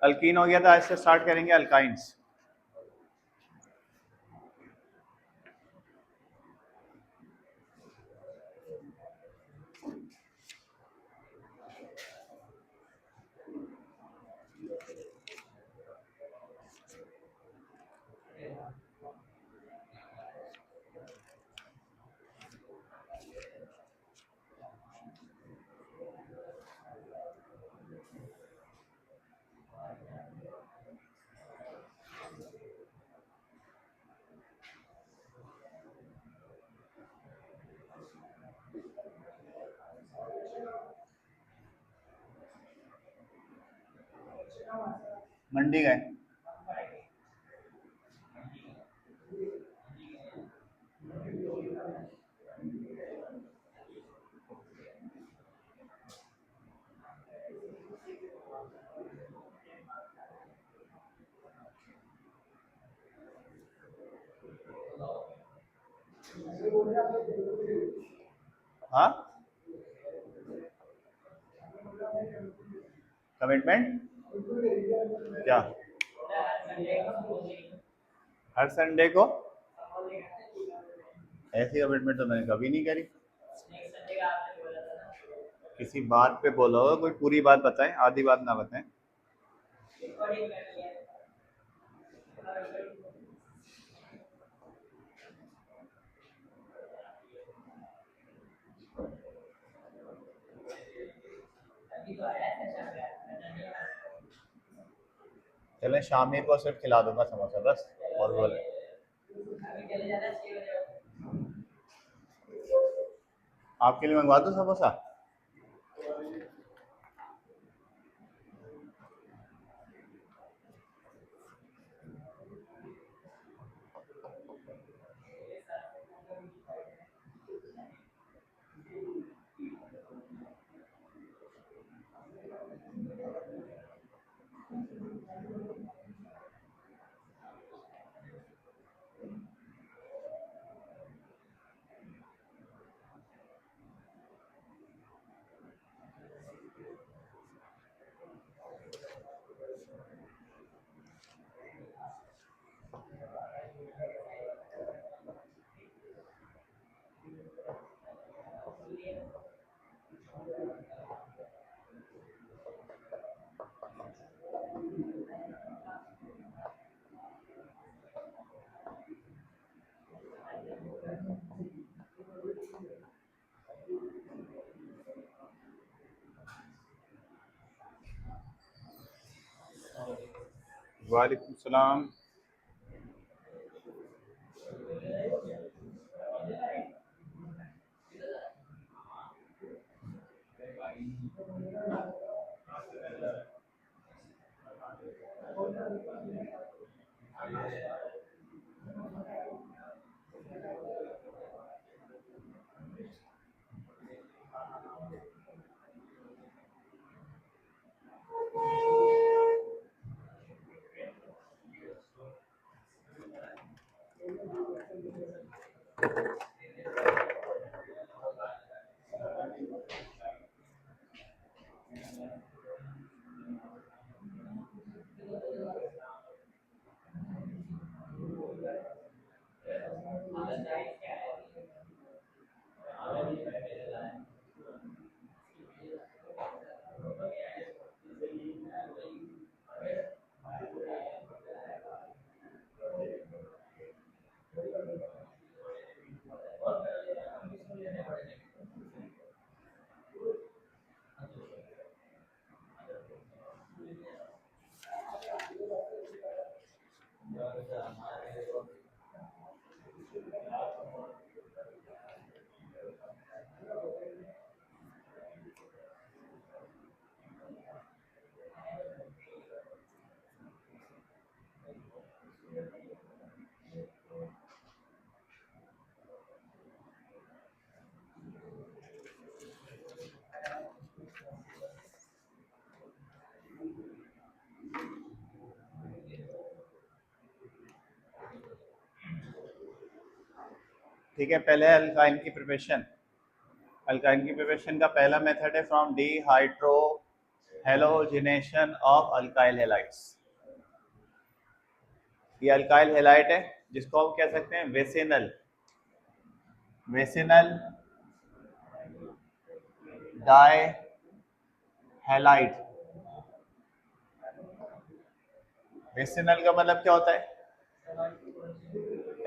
Alkyne हो गया था, आज से स्टार्ट करेंगे अल्काइंस। मंडी गए। हाँ, कमिटमेंट क्या? हर संडे को? ऐसी कमिटमेंट तो मैंने कभी नहीं करी। किसी बात पे बोलो, कोई पूरी बात बताएं, आधी बात ना बताएं। चले शामी को सिर्फ खिला दूंगा समोसा बस, और बोले आपके लिए मंगवा दूं समोसा? वालेकुम सलाम। ठीक है, पहले अल्काइन की प्रिपरेशन का पहला मेथड है from D hydro halogenation of alkyl halides. ये अल्काइल हेलाइड है जिसको हम कह सकते हैं वेसिनल डाई हेलाइड। वेसिनल का मतलब क्या होता है?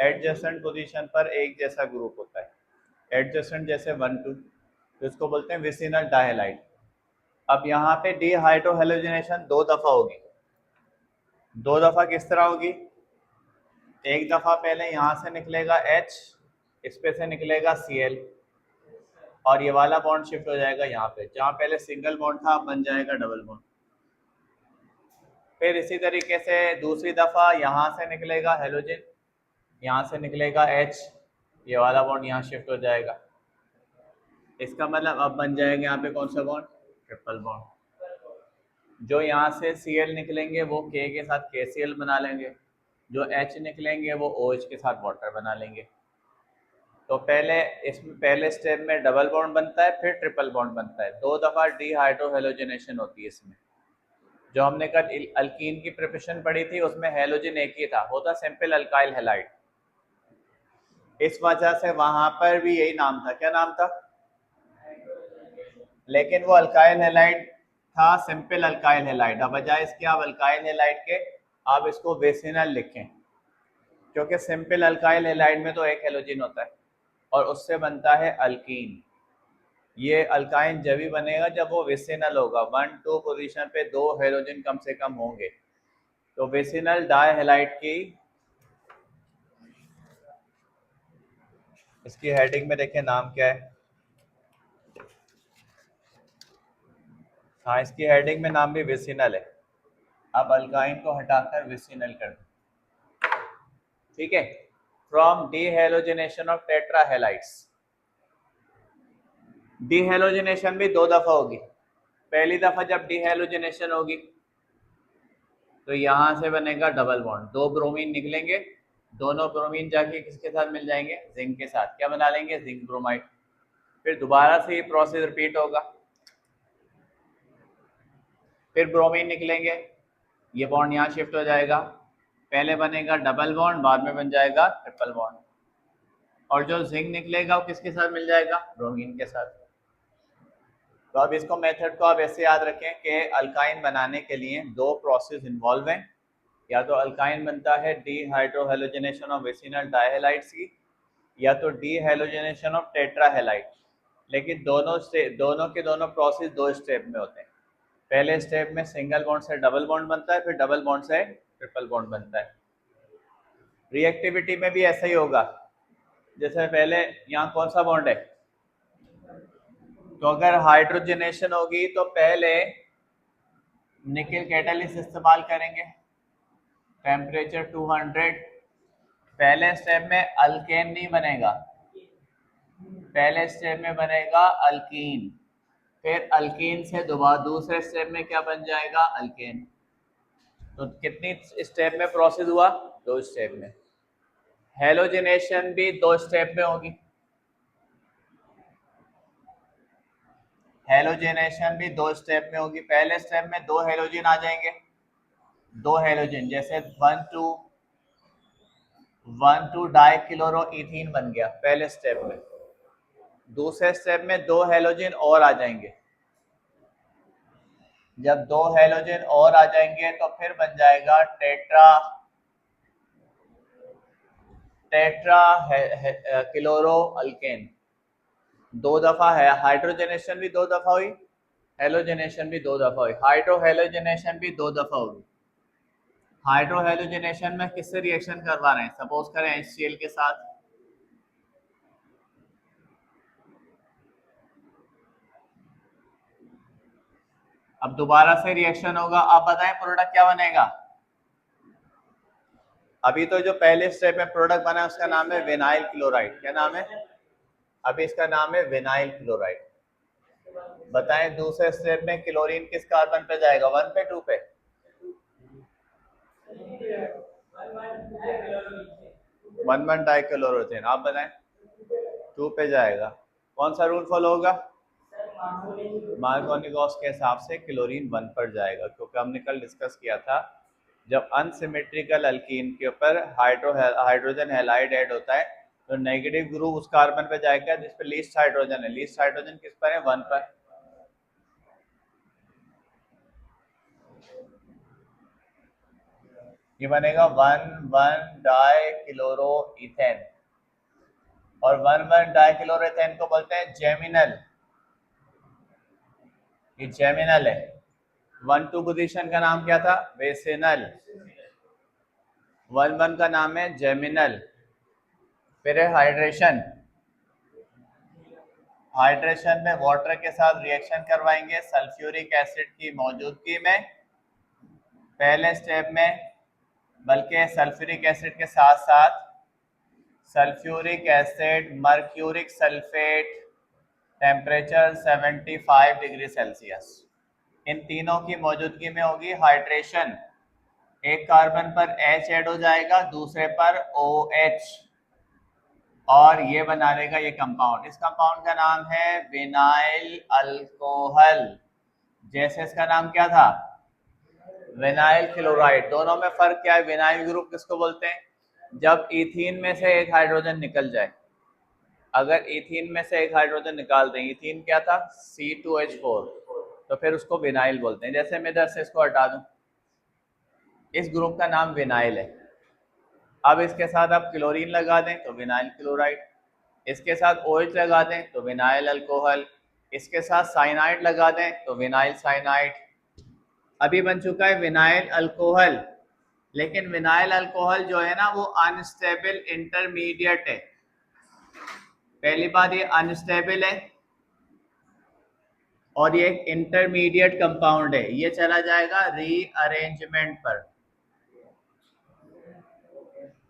एडजेसेंट पोजीशन पर एक जैसा ग्रुप होता है। एडजेसेंट जैसे 1 2, तो इसको बोलते हैं वेसिनल डाइहैलाइड। अब यहाँ पे डीहाइड्रोहेलोजिनेशन 2 दफा होगी। 2 दफा किस तरह होगी? एक दफा पहले यहाँ से निकलेगा H, इस पे से निकलेगा Cl, और ये वाला बॉन्ड शिफ्ट हो जाएगा यहाँ पे। जहाँ पहले सिंगल बॉन्ड था अब बन जाएगा डबल बॉन्ड। फिर इसी तरीके से दूसरी दफा यहाँ से निकलेगा हेलोजन, यहाँ से निकलेगा H, ये वाला बॉन्ड यहाँ शिफ्ट हो जाएगा। इसका मतलब अब बन जाएगा यहाँ पे कौन सा बॉन्ड? Triple bond. जो यहाँ से Cl निकलेंगे वो K के साथ KCl बना लेंगे, जो H निकलेंगे वो OH के साथ वाटर बना लेंगे। तो पहले स्टेप में डबल बॉन्ड बनता है, फिर ट्रिपल बॉन्ड बनता है। 2 दफा डीहाइड्रोहेलोजिनेशन होती है इसमें। जो हमने कल अल्कीन की प्रिपरेशन पढ़ी थी उसमें हेलोजन एक ही था, होता सिंपल अल्काइल हेलाइड। इस वजह से वहां पर भी यही नाम था। क्या नाम था? लेकिन वो अल्काइल हेलाइड था, सिंपल अल्काइल हेलाइड। अब बजाय इसके आप अल्काइल हेलाइड के आप इसको वेसिनल लिखें, क्योंकि सिंपल अल्काइल हेलाइड में तो एक हेलोजन होता है और उससे बनता है अल्कीन। ये अल्काइन जब भी बनेगा जब वो वेसिनल होगा, 1 2 पोजीशन पे 2 हेलोजन कम से कम होंगे। तो वेसिनल डाइहैलाइड की इसकी हेडिंग में देखें नाम क्या है। हाँ, इसकी हेडिंग में नाम भी वेसिनल है। अब अल्काइन को हटाकर वेसिनल कर दो, ठीक है। From डीहेलोजिनेशन of टेट्राहेलाइड्स। डीहेलोजिनेशन भी 2 दफा होगी। पहली दफा जब डीहेलोजिनेशन होगी तो यहाँ से बनेगा डबल बॉन्ड, 2 ब्रोमीन निकलेंगे, दोनों ब्रोमीन जाके किसके साथ मिल जाएंगे? जिंक के साथ। क्या बना लेंगे? Zinc bromide. फिर दोबारा से ये प्रोसेस रिपीट होगा, फिर ब्रोमीन निकलेंगे, ये बॉन्ड यहाँ शिफ्ट हो जाएगा, पहले बनेगा डबल बॉन्ड, बाद में बन जाएगा ट्रिपल बॉन्ड, और जो जिंक निकलेगा वो किसके साथ मिल जाएगा? ब्रोमीन के साथ। तो अब इसको मेथड को आप ऐसे याद रखें कि अल्काइन बनाने के लिए 2 प्रोसेस इन्वॉल्व हैं। या तो अल्काइन बनता है डीहाइड्रोहेलोजिनेशन ऑफ वेसिनल डाइहैलाइड्स की, या तो डीहाइड्रोजनेशन ऑफ टेट्राहेलाइड। लेकिन दोनों के दोनों प्रोसेस 2 स्टेप में होते हैं। पहले स्टेप में सिंगल बॉन्ड से डबल बॉन्ड बनता है, फिर डबल बॉन्ड से ट्रिपल बॉन्ड बनता है। रिएक्टिविटी में भी ऐसा ही होगा। जैसे पहले यहाँ कौन सा बॉन्ड है? तो अगर हाइड्रोजनेशन होगी तो पहले निकल कैटालिस्ट इस्तेमाल करेंगे, टेम्परेचर 200। पहले स्टेप में अल्केन नहीं बनेगा, पहले स्टेप में बनेगा अल्कीन। फिर अल्कीन से दोबारा दूसरे स्टेप में क्या बन जाएगा? अल्केन। तो कितनी स्टेप में प्रोसेस हुआ? 2 स्टेप में। हेलोजिनेशन भी 2 स्टेप में होगी। हेलोजिनेशन भी 2 स्टेप में होगी। पहले स्टेप में 2 हेलोजन आ जाएंगे, 2 हेलोजन, जैसे 1 2 डाई क्लोरो इथीन बन गया पहले स्टेप में। दूसरे स्टेप में 2 हेलोजन और आ जाएंगे। जब 2 हेलोजन और आ जाएंगे तो फिर बन जाएगा टेट्रा क्लोरो अल्केन। 2 दफा है हाइड्रोजनेशन भी 2 दफा हुई, हेलोजनेशन भी 2 दफा हुई। हाइड्रोहेलोजनेशन भी 2 दफा होगी। हाइड्रोहेलोजनेशन में किससे रिएक्शन करवा रहे हैं? सपोज करें HCl के साथ, अब दोबारा से रिएक्शन होगा। अब बताएं प्रोडक्ट क्या बनेगा? अभी तो जो पहले स्टेप में प्रोडक्ट बना है उसका नाम है विनाइल क्लोराइड। क्या नाम है? अभी इसका नाम है विनाइल क्लोराइड। बताएं दूसरे स्टेप में क्लोरीन किस कार्बन पे जाएगा? 1 पे 2 पे? 1 डाइक्लोरोथेन। आप बताएं 2 पे जाएगा। कौन सा रूल फॉलो होगा? मार्कोनी गॉस के हिसाब से क्लोरीन 1 पर जाएगा, क्योंकि हमने कल डिस्कस किया था जब अनसिमेट्रिकल अल्कीन के ऊपर हाइड्रोजन हैलाइड ऐड होता है तो नेगेटिव ग्रुप उस कार्बन पे जाएगा जिस पे लीस्ट हाइड्रोजन है। लीस्ट हाइड्रोजन किस पर है? 1 पर। ये बनेगा 1,1 डाई क्लोरो इथेन, और 1,1 डाई क्लोरो इथेन को बोलते हैं जेमिनल। ये जेमिनल है। 1,2 पोजीशन का नाम क्या था? बेसिनल। 1,1 का नाम है जेमिनल। फिर है हाइड्रेशन। हाइड्रेशन में वाटर के साथ रिएक्शन करवाएंगे सल्फ्यूरिक एसिड की मौजूदगी में पहले स्टेप में, बल्कि सल्फ्यूरिक एसिड के साथ साथ sulphuric acid, mercuric sulphate, temperature 75 degree Celsius, इन तीनों की मौजूदगी में होगी हाइड्रेशन। एक कार्बन पर H ऐड हो जाएगा, दूसरे पर OH, और ये बना लेगा ये कंपाउंड। इस कंपाउंड का नाम है विनाइल अल्कोहल। जैसे इसका नाम क्या था? Vinyl chloride. दोनों में फर्क क्या है? विनाइल ग्रुप किसको बोलते हैं? जब इथीन में से एक हाइड्रोजन निकल जाए, अगर इथीन में से एक हाइड्रोजन निकाल दें, इथीन क्या था? C2H4, तो फिर उसको विनाइल बोलते हैं। जैसे मैं इधर से इसको हटा दूं, इस ग्रुप का नाम विनाइल है। अब इसके साथ आप क्लोरीन लगा दें तो विनाइल क्लोराइड, इसके साथ OH लगा दें तो विनाइल अल्कोहल, इसके साथ साइनाइड लगा दें तो विनाइल साइनाइड। अभी बन चुका है विनाइल अल्कोहल। लेकिन विनाइल अल्कोहल जो है ना वो अनस्टेबल इंटरमीडिएट है। पहली बात ये अनस्टेबल है और ये एक इंटरमीडिएट कंपाउंड है। ये चला जाएगा रीअरेंजमेंट पर।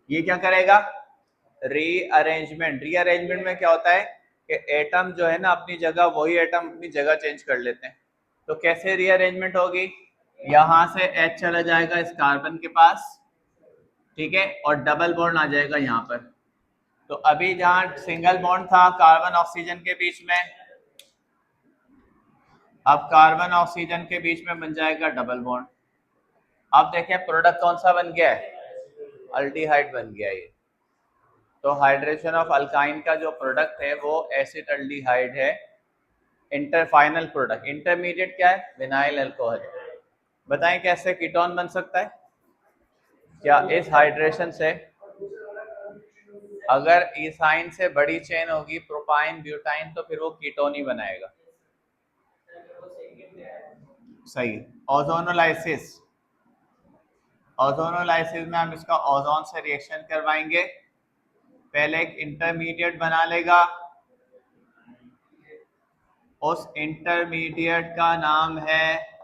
ये क्या करेगा? रीअरेंजमेंट। रीअरेंजमेंट में क्या होता है कि एटम जो है ना अपनी जगह, वही एटम अपनी जगह चेंज कर लेते हैं। तो कैसे रीअरेंजमेंट होगी? यहां से H चला जाएगा इस कार्बन के पास, ठीक है, और डबल बॉन्ड आ जाएगा यहाँ पर। तो अभी जहां सिंगल बॉन्ड था कार्बन ऑक्सीजन के बीच में, अब कार्बन ऑक्सीजन के बीच में बन जाएगा डबल बॉन्ड। अब देखें प्रोडक्ट कौन सा बन गया है? अल्डिहाइड बन गया ये। तो हाइड्रेशन ऑफ अल्काइन का जो प्रोडक्ट है वो एसिड अल्डिहाइड है। फाइनल प्रोडक्ट इंटरमीडिएट क्या है? Vinyl alcohol. बताएं कैसे कीटोन बन सकता है? क्या इस हाइड्रेशन से अगर इथाइन से बड़ी चेन होगी प्रोपाइन ब्यूटाइन तो फिर वो कीटोन ही बनाएगा। सही। ओजोनोलाइसिस। ओजोनोलाइसिस में हम इसका ओजोन से रिएक्शन करवाएंगे। पहले एक इंटरमीडिएट बना लेगा, उस इंटरमीडिएट का नाम है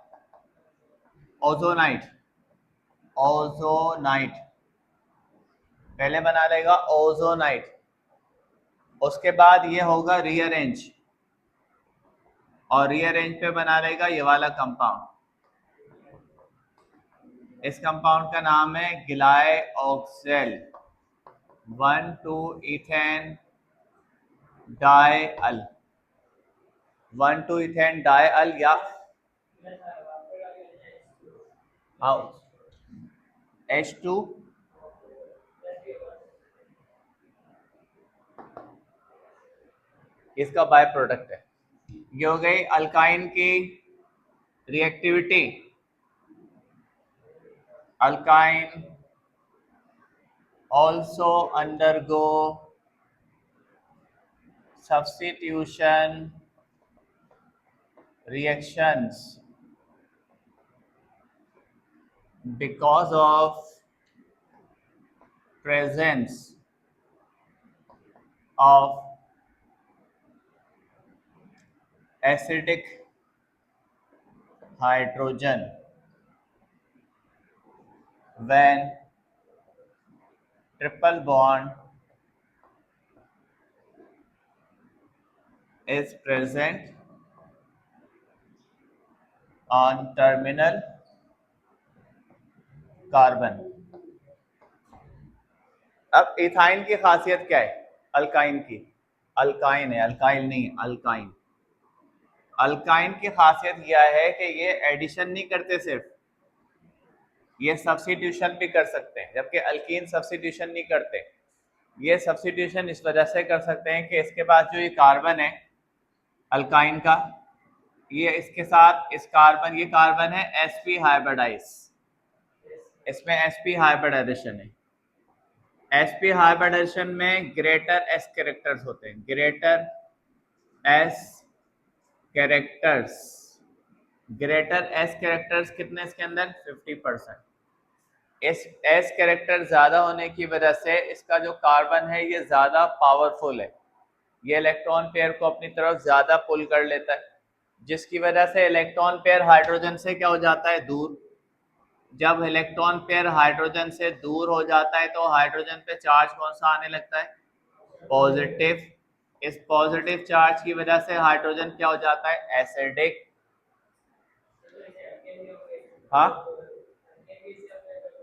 ओजोनाइट। ओजोनाइट पहले बना लेगा ओजोनाइट। उसके बाद ये होगा रीअरेंज, और रीअरेंज पे बना लेगा ये वाला कंपाउंड। इस कंपाउंड का नाम है गिलायऑक्सेल 1,2 इथेन डायअल। 1,2 इथेन डायअल या H2 इसका बाय प्रोडक्ट है। ये हो गई अल्काइन की reactivity. Alkyne also undergo substitution reactions because of presence of acidic hydrogen when triple bond is present on terminal carbon। अब इथाइन की खासियत क्या है? अल्काइन की, अल्काइन है, अल्काइल नहीं, अल्काइन। अल्काइन की खासियत यह है कि ये एडिशन नहीं करते, सिर्फ ये सब्स्टिट्यूशन भी कर सकते हैं, जबकि अल्कीन सब्स्टिट्यूशन नहीं करते। ये सब्स्टिट्यूशन इस वजह से कर सकते हैं कि इसके पास जो ये कार्बन है अल्काइन का, ये इसके साथ इस कार्बन, ये कार्बन है sp हाइब्रिडाइज, इसमें sp हाइब्रिडाइजेशन है। sp हाइब्रिडाइजेशन में ग्रेटर s कैरेक्टर्स होते हैं, greater s characters. Greater s characters कितने इसके अंदर 50%। इस s कैरेक्टर ज्यादा होने की वजह से इसका जो कार्बन है ये ज्यादा पावरफुल है, ये इलेक्ट्रॉन पेयर को अपनी तरफ ज्यादा पुल कर लेता है, जिसकी वजह से इलेक्ट्रॉन पेयर हाइड्रोजन से क्या हो जाता है, दूर। जब इलेक्ट्रॉन पेयर हाइड्रोजन से दूर हो जाता है तो हाइड्रोजन पे चार्ज कौन सा आने लगता है, पॉजिटिव। इस पॉजिटिव चार्ज की वजह से हाइड्रोजन क्या हो जाता है, एसिडिक। हाँ,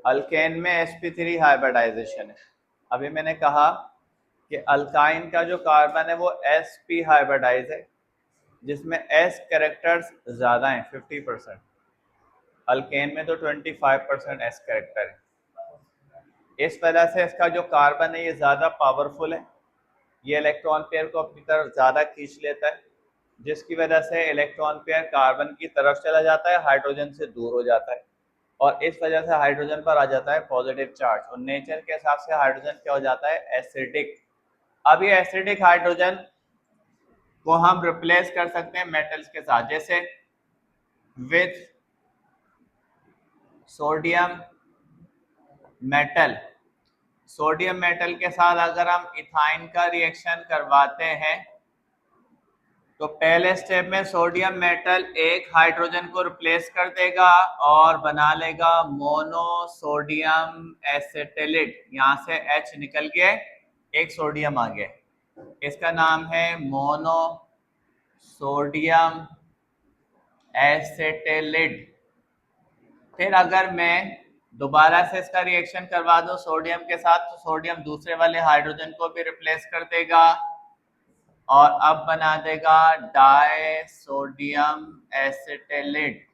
अल्केन में sp3 हाइब्रिडाइजेशन है। अभी मैंने कहा कि अल्काइन का जो कार्बन है वो sp हाइब्रिडाइज है, जिसमें s कैरेक्टर्स ज्यादा हैं 50%। अल्केन में तो 25% s कैरेक्टर है। इस वजह से इसका जो कार्बन है ये ज्यादा पावरफुल है, ये इलेक्ट्रॉन पेयर को अपनी तरफ ज्यादा खींच लेता है, जिसकी वजह से इलेक्ट्रॉन पेयर कार्बन की तरफ चला जाता है, हाइड्रोजन से दूर हो जाता है, और इस वजह से हाइड्रोजन पर आ जाता है पॉजिटिव चार्ज, और नेचर के हिसाब से हाइड्रोजन क्या हो जाता है, एसिडिक। अब ये एसिडिक हाइड्रोजन को हम रिप्लेस कर सकते हैं मेटल्स के साथ, जैसे with sodium metal. Sodium metal के साथ अगर हम इथाइन का रिएक्शन करवाते हैं तो पहले स्टेप में सोडियम मेटल एक हाइड्रोजन को रिप्लेस कर देगा और बना लेगा मोनोसोडियम एसिटिलेट। यहाँ से H निकल के एक सोडियम आ गया, इसका नाम है मोनोसोडियम एसिटिलेट। फिर अगर मैं दोबारा से इसका रिएक्शन करवा दूं सोडियम के साथ, तो सोडियम दूसरे वाले हाइड्रोजन को भी रिप्लेस कर देगा और अब बना देगा डाई सोडियम एसिटिलेट।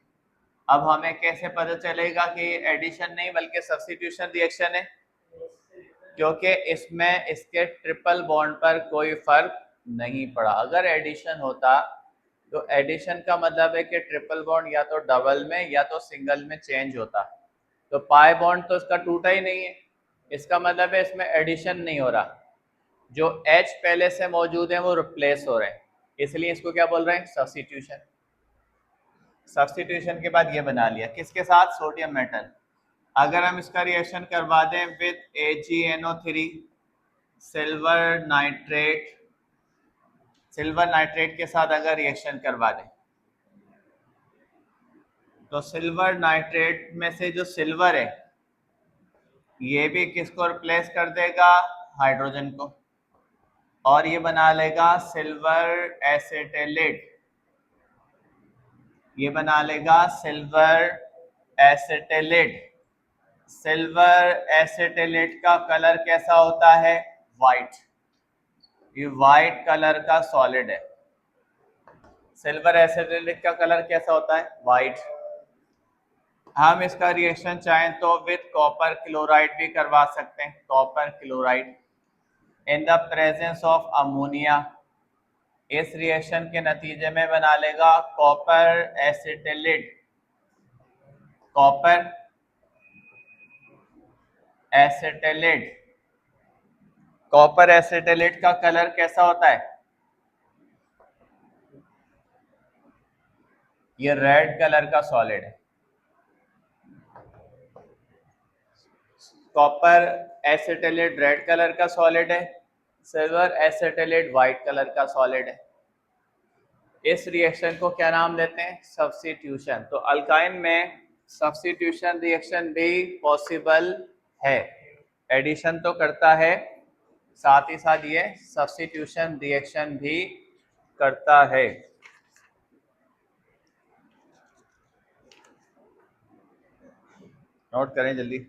अब हमें कैसे पता चलेगा कि एडिशन नहीं बल्कि सब्स्टिट्यूशन रिएक्शन है, क्योंकि इसमें इसके ट्रिपल बॉन्ड पर कोई फर्क नहीं पड़ा। अगर एडिशन होता तो एडिशन का मतलब है कि ट्रिपल बॉन्ड या तो डबल में या तो सिंगल में चेंज होता, तो पाई बॉन्ड तो इसका टूटा ही नहीं है, इसका मतलब है इसमें एडिशन नहीं हो रहा, जो H पहले से मौजूद है वो रिप्लेस हो रहे हैं, इसलिए इसको क्या बोल रहे हैं, सब्स्टिट्यूशन। सब्स्टिट्यूशन के बाद ये बना लिया किसके साथ, सोडियम मेटल। अगर हम इसका रिएक्शन करवा दें with AgNO3 silver nitrate, silver nitrate के साथ अगर रिएक्शन करवा दें तो सिल्वर नाइट्रेट में से जो सिल्वर है ये भी किसको रिप्लेस कर देगा, हाइड्रोजन को, और ये बना लेगा सिल्वर एसिटिलेट। ये बना लेगा सिल्वर एसिटिलेट। सिल्वर एसिटिलेट का कलर कैसा होता है, वाइट। ये वाइट कलर का सॉलिड है। सिल्वर एसिटिलेट का कलर कैसा होता है, वाइट। हम इसका रिएक्शन चाहें तो विद कॉपर क्लोराइड भी करवा सकते हैं, copper chloride in the presence of ammonia. इस रिएक्शन के नतीजे में बना लेगा कॉपर एसिटिलेट। कॉपर एसिटिलेट, कॉपर एसिटिलेट का कलर कैसा होता है, ये रेड कलर का सॉलिड है। कॉपर एसिटिलेट रेड कलर का सॉलिड है, सिल्वर एसिटिलेट व्हाइट कलर का सॉलिड है। इस रिएक्शन को क्या नाम देते हैं, सब्स्टिट्यूशन। तो अल्काइन में सब्स्टिट्यूशन रिएक्शन भी पॉसिबल है, एडिशन तो करता है, साथ ही साथ ये सब्स्टिट्यूशन रिएक्शन भी करता है। नोट करें जल्दी।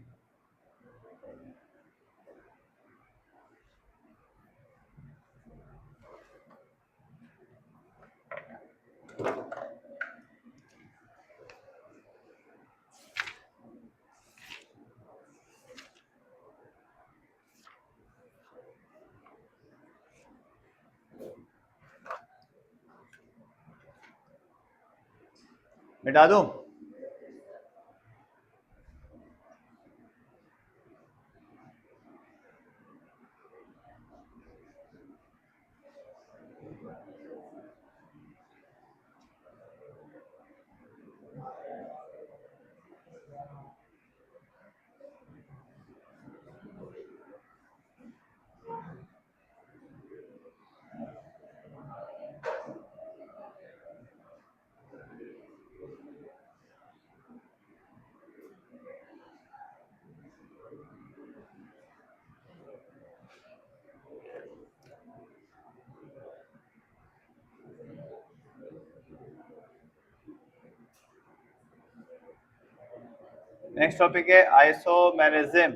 मिटा दूं? नेक्स्ट टॉपिक है आइसोमेरिज्म।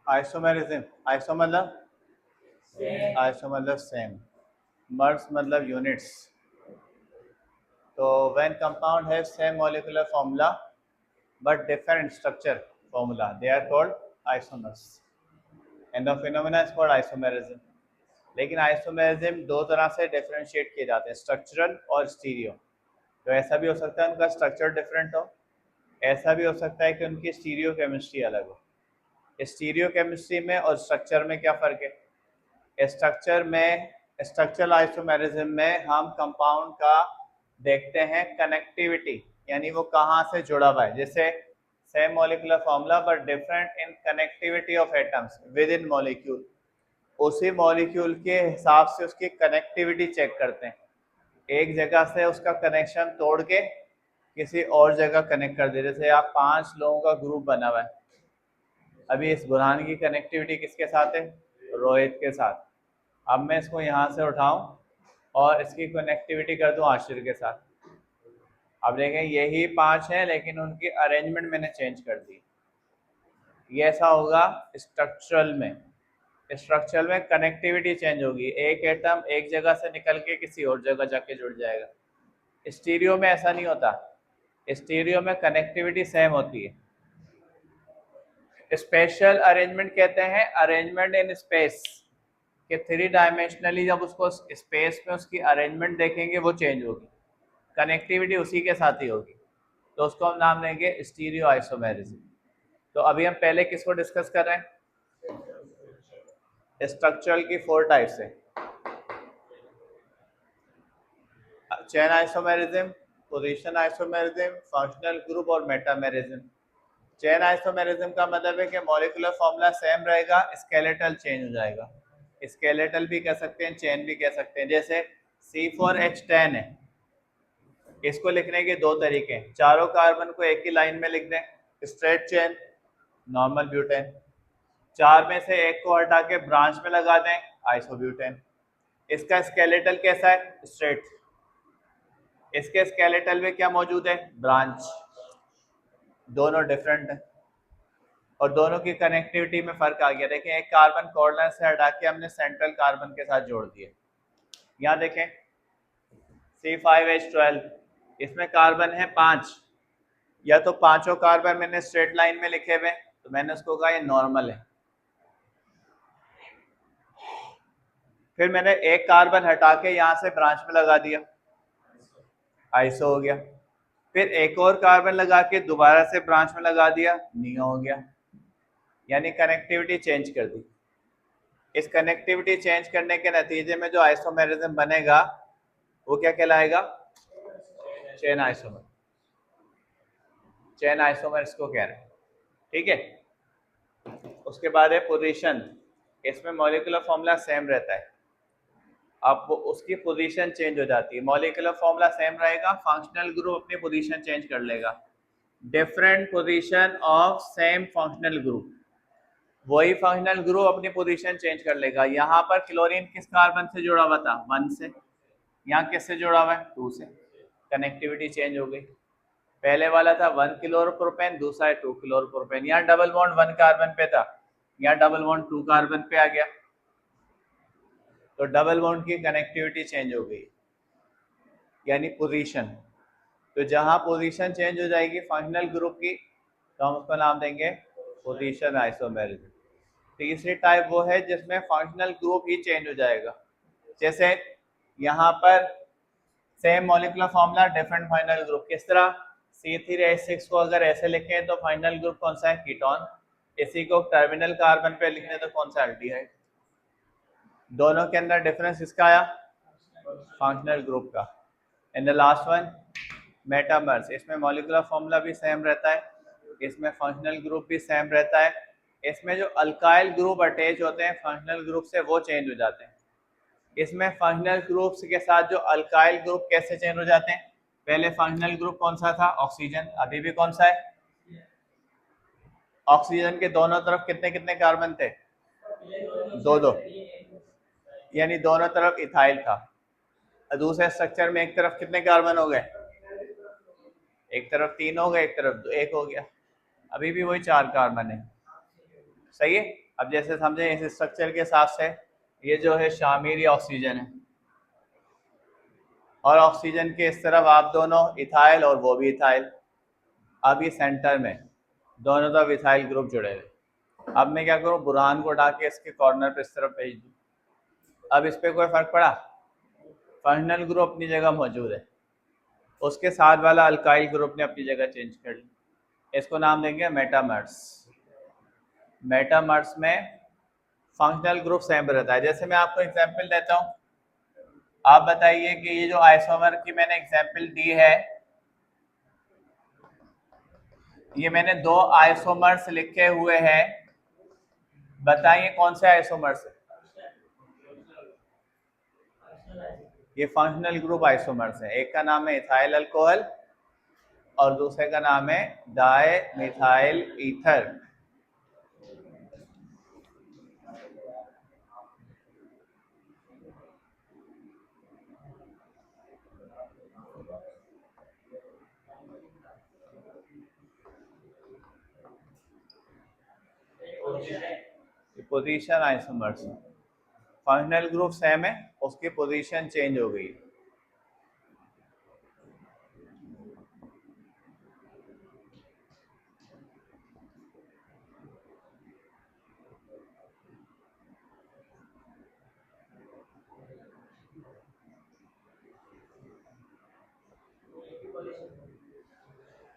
आइसोमेरिज्म, आइसो मतलब सेम, मर्स मतलब यूनिट्स। तो when compound have same molecular formula but different structure formula, they are called isomers and the phenomena is called isomerism। लेकिन आइसोमेरिज्म दो तरह से डिफरेंशिएट किए जाते हैं, स्ट्रक्चरल और स्टीरियो। तो ऐसा भी हो सकता है उनका स्ट्रक्चर डिफरेंट हो, ऐसा भी हो सकता है कि उनकी स्टीरियो केमिस्ट्री अलग हो। स्टीरियो केमिस्ट्री में और स्ट्रक्चर में क्या फ़र्क है? स्ट्रक्चर में, स्ट्रक्चरल आइसोमेरिज्म में हम कंपाउंड का देखते हैं कनेक्टिविटी, यानी वो कहाँ से जुड़ा हुआ है। जैसे same molecular formula but different in connectivity of atoms with in molecule, उसी मॉलिक्यूल के हिसाब से उसकी कनेक्टिविटी चेक करते हैं। एक जगह से उसका कनेक्शन तोड़ के किसी और जगह कनेक्ट कर दे। जैसे आप 5 लोगों का ग्रुप बना हुआ है, अभी इस बुरहान की कनेक्टिविटी किसके साथ है? रोहित के साथ। अब मैं इसको यहाँ से उठाऊं और इसकी कनेक्टिविटी कर दूं आशिर के साथ। अब देखें यही 5 हैं लेकिन उनकी अरेंजमेंट मैंने चेंज कर दी। ये ऐसा होगा स्ट्रक्चरल में। स्ट्रक्चरल में कनेक्टिविटी चेंज होगी, एक एटम एक जगह से निकल के किसी और जगह जाके जुड़ जाएगा। स्टीरियो में ऐसा नहीं होता, स्टीरियो में कनेक्टिविटी सेम होती है। स्पेशल अरेंजमेंट कहते हैं अरेंजमेंट इन स्पेस, कि 3 डायमेंशनली जब उसको स्पेस में उसकी अरेंजमेंट देखेंगे वो चेंज होगी, कनेक्टिविटी उसी के साथ ही होगी, तो उसको हम नाम देंगे स्टीरियो आइसोमेरिज्म। तो अभी हम पहले किसको डिस्कस कर रहे हैं? स्ट्रक्चरल की 4 टाइप्स है, chain isomerism, position isomerism, functional group और मेटामेरिज्म। चेन आइसोमेरिज्म का मतलब है कि मॉलिक्यूलर फॉर्मूला सेम रहेगा, स्केलेटल चेंज हो जाएगा। स्केलेटल भी कह सकते हैं, चेन भी कह सकते हैं। जैसे C4H10 है, इसको लिखने के 2 तरीके हैं। चारों कार्बन को एक ही लाइन में लिख दें, स्ट्रेट चेन, नॉर्मल ब्यूटेन। 4 में से एक को हटा के ब्रांच में लगा दें, आइसोब्यूटेन। इसका स्केलेटल कैसा है? स्ट्रेट। इसके स्केलेटल में क्या मौजूद है? ब्रांच। दोनों डिफरेंट है और दोनों की कनेक्टिविटी में फर्क आ गया। देखें एक कार्बन कॉर्नर से हटा के हमने सेंट्रल कार्बन के साथ जोड़ दिए। यहाँ देखें C5H12, इसमें कार्बन है 5, या तो पांचों कार्बन मैंने स्ट्रेट लाइन में लिखे हुए तो मैंने उसको कहा ये नॉर्मल है। फिर मैंने एक कार्बन हटा के यहाँ से ब्रांच में लगा दिया, आइसो हो गया। फिर एक और कार्बन लगा के दोबारा से ब्रांच में लगा दिया, नियो हो गया। यानी कनेक्टिविटी चेंज कर दी। इस कनेक्टिविटी चेंज करने के नतीजे में जो आइसोमेरिज्म बनेगा वो क्या कहलाएगा? Chain isomer. चेन आइसोमर इसको कह रहे हैं, ठीक है। उसके बाद है पोजीशन, इसमें मॉलिक्यूलर फॉर्मूला सेम रहता है, अब वो उसकी पोजीशन चेंज हो जाती है। मॉलिक्यूलर फॉर्मूला सेम रहेगा, फंक्शनल ग्रुप अपनी पोजीशन चेंज कर लेगा। Different position of same functional group, वही फंक्शनल ग्रुप अपनी पोजीशन चेंज कर लेगा। यहाँ पर क्लोरीन किस कार्बन से जुड़ा हुआ था? 1 से। यहाँ किससे जुड़ा हुआ है? 2 से। कनेक्टिविटी चेंज हो गई। पहले वाला था 1 क्लोरोप्रोपेन, दूसरा है 2 क्लोरोप्रोपेन। यहाँ डबल बॉन्ड 1 कार्बन पे था, यहाँ डबल बॉन्ड 2 कार्बन पे आ गया, तो डबल बॉन्ड की कनेक्टिविटी चेंज हो गई, यानी पोजीशन। तो जहां पोजीशन चेंज हो जाएगी फंक्शनल ग्रुप की तो हम उसका नाम देंगे पोजीशन आइसोमेरिज्म। तीसरी टाइप वो है जिसमें फंक्शनल ग्रुप ही चेंज हो जाएगा। जैसे यहाँ पर same molecular formula different final group. किस तरह? C3H6 को अगर ऐसे लिखें तो फाइनल ग्रुप कौन सा है? कीटोन। इसी को टर्मिनल कार्बन पे लिखने तो कौन सा? एल्डिहाइड। दोनों के अंदर डिफरेंस किसका आया? फंक्शनल ग्रुप का। And the last one metamers, इसमें मॉलिक्यूलर फॉर्मूला भी सेम रहता है, इसमें फंक्शनल ग्रुप भी सेम रहता है। इसमें जो अल्काइल ग्रुप अटैच होते हैं फंक्शनल ग्रुप से वो चेंज हो जाते हैं। इसमें फंक्शनल ग्रुप्स के साथ जो अल्काइल ग्रुप कैसे चेंज हो जाते हैं? पहले फंक्शनल ग्रुप कौन सा था? ऑक्सीजन। अभी भी कौन सा है? ऑक्सीजन के दोनों तरफ कितने कितने कार्बन थे? 2-2, यानी दोनों तरफ इथाइल था। दूसरे स्ट्रक्चर में एक तरफ कितने कार्बन हो गए? एक तरफ 3 हो गए, एक तरफ 1 हो गया, अभी भी वही 4 कार्बन है। सही है। अब जैसे समझे इस स्ट्रक्चर के हिसाब से ये जो है शामिल ऑक्सीजन है, और ऑक्सीजन के इस तरफ आप दोनों इथाइल और वो भी इथाइल। अब ये सेंटर में दोनों तरफ इथाइल ग्रुप जुड़े हुए। अब मैं क्या करूँ, बुरहान को उठा के इसके कॉर्नर पे इस तरफ भेज दूँ। अब इस पर कोई फर्क पड़ा? फंक्शनल ग्रुप अपनी जगह मौजूद है, उसके साथ वाला अल्काइल ग्रुप ने अपनी जगह चेंज कर ली। इसको नाम देंगे मेटामर्स। मेटामर्स में फंक्शनल ग्रुप सेम रहता है। जैसे मैं आपको एग्जांपल देता हूँ, आप बताइए कि ये जो आइसोमर की मैंने एग्जांपल दी है, ये मैंने 2 आइसोमर्स लिखे हुए हैं, बताइए कौन से आइसोमर्स है? ये फंक्शनल ग्रुप आइसोमर्स है। एक का नाम है इथाइल अल्कोहल और दूसरे का नाम है di methyl ether. Position isomers, functional group same है, उसकी पोजीशन चेंज हो गई।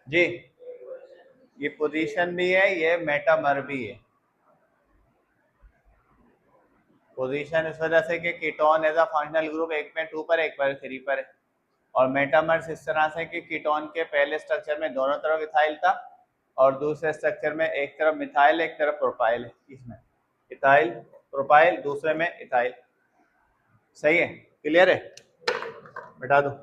जी, ये पोजीशन भी है, ये मेटामर भी है। पोजीशन इस वजह से कि ketone as a functional group एक में 2 पर एक पर 3 पर है, और मेटामर्स इस तरह से कि कीटोन के पहले स्ट्रक्चर में दोनों तरफ इथाइल था और दूसरे स्ट्रक्चर में एक तरफ मिथाइल एक तरफ प्रोपाइल है। इसमें इथाइल प्रोपाइल, दूसरे में इथाइल। सही है? क्लियर है? बैठा दो।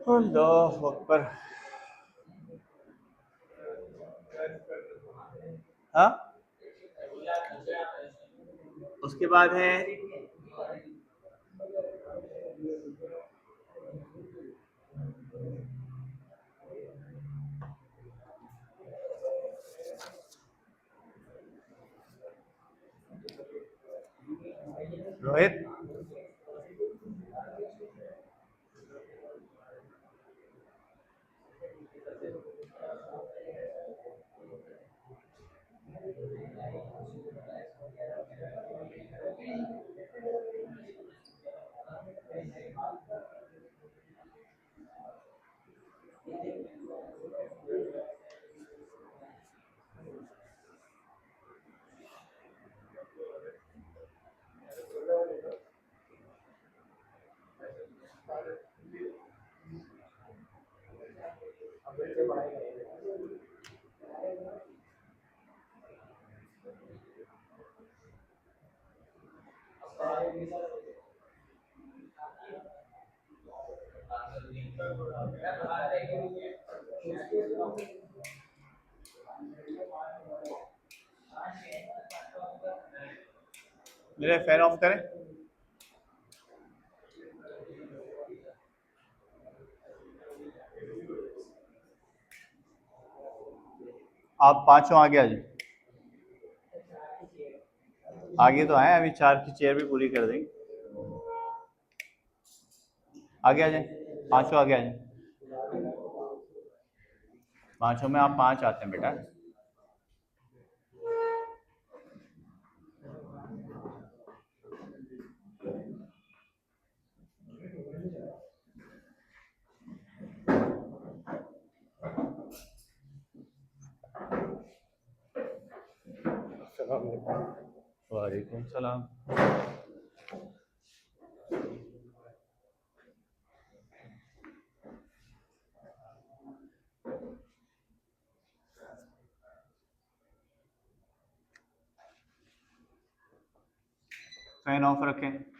अल्लाह अकबर। हाँ, उसके बाद है रोहित। मेरे फैन ऑफ करें। आप पांचों आगे आ जाए। आगे तो आए, अभी 4 की चेयर भी पूरी कर देंगे। आगे आ जाए, पांचों आगे आ जाए। पांचों में आप 5 आते हैं बेटा। वालेकुम सलाम। फैन ऑफ रखें।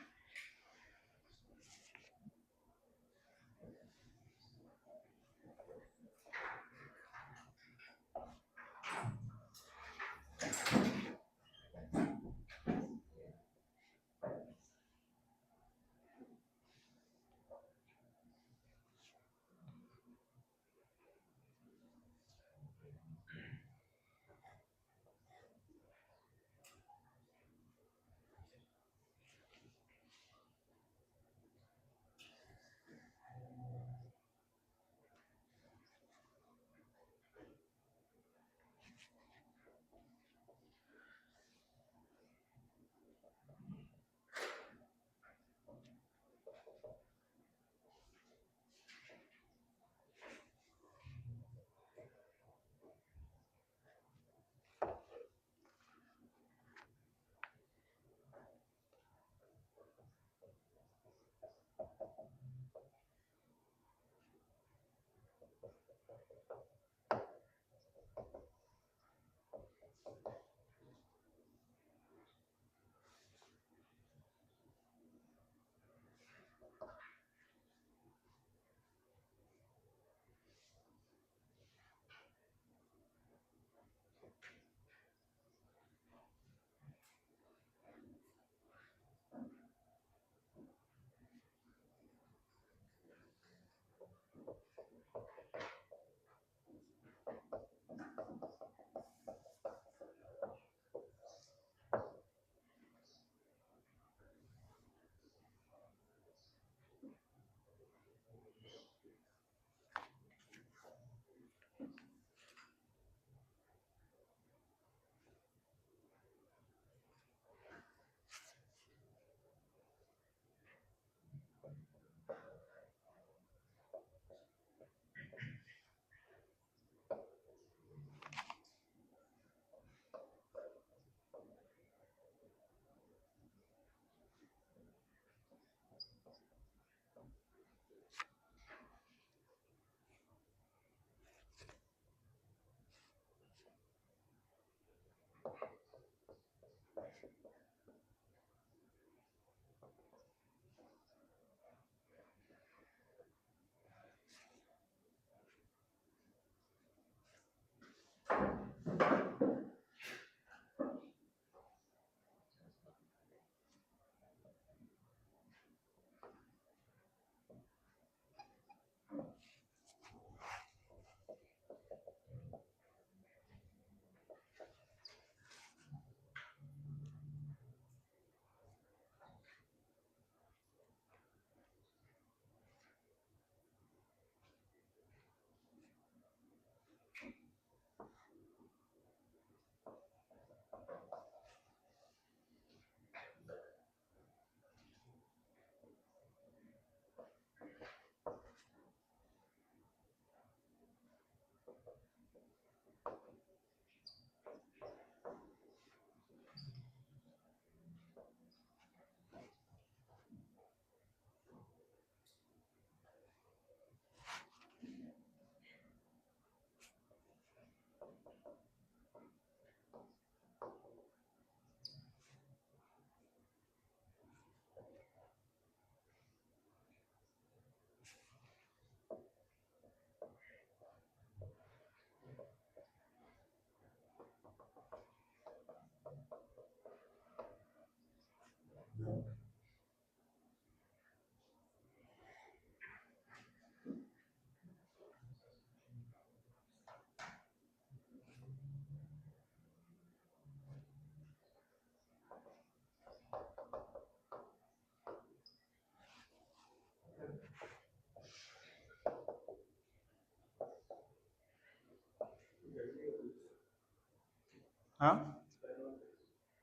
हाँ,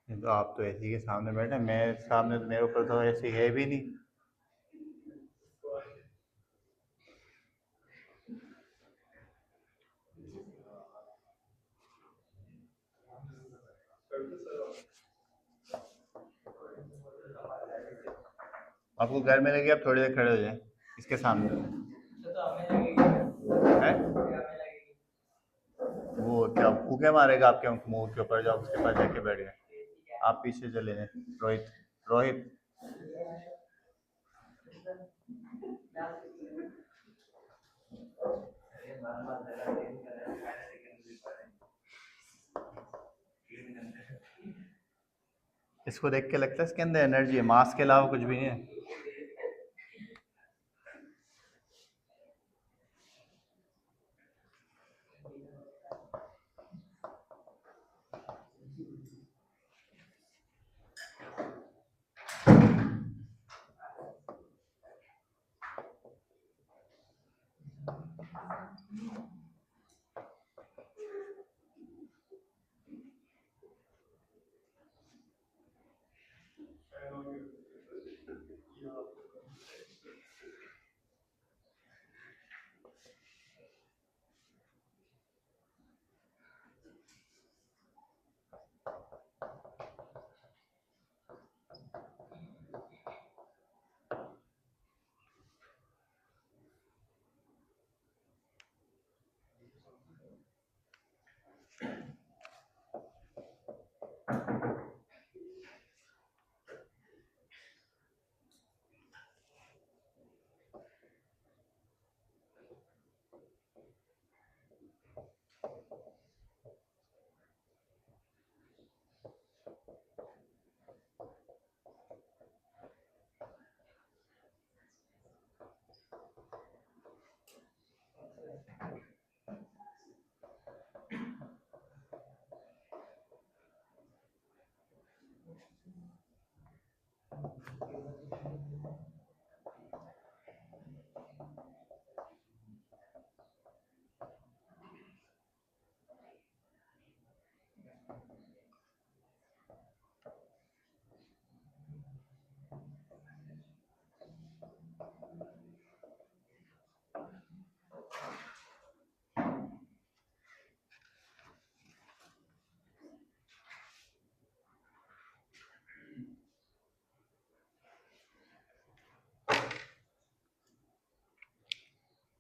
तो आप तो एसी के सामने बैठे, मेरे सामने तो, मेरे ऊपर तो एसी है भी नहीं। आपको घर में लगे, आप थोड़ी देर खड़े हो जाए इसके सामने है। वो क्या फूके मारेगा आपके मुंह के ऊपर, जब उसके पास जाके बैठ गए। आप पीछे चले जाए। रोहित, रोहित, इसको देख के लगता है इसके अंदर एनर्जी है, मास के अलावा कुछ भी नहीं है।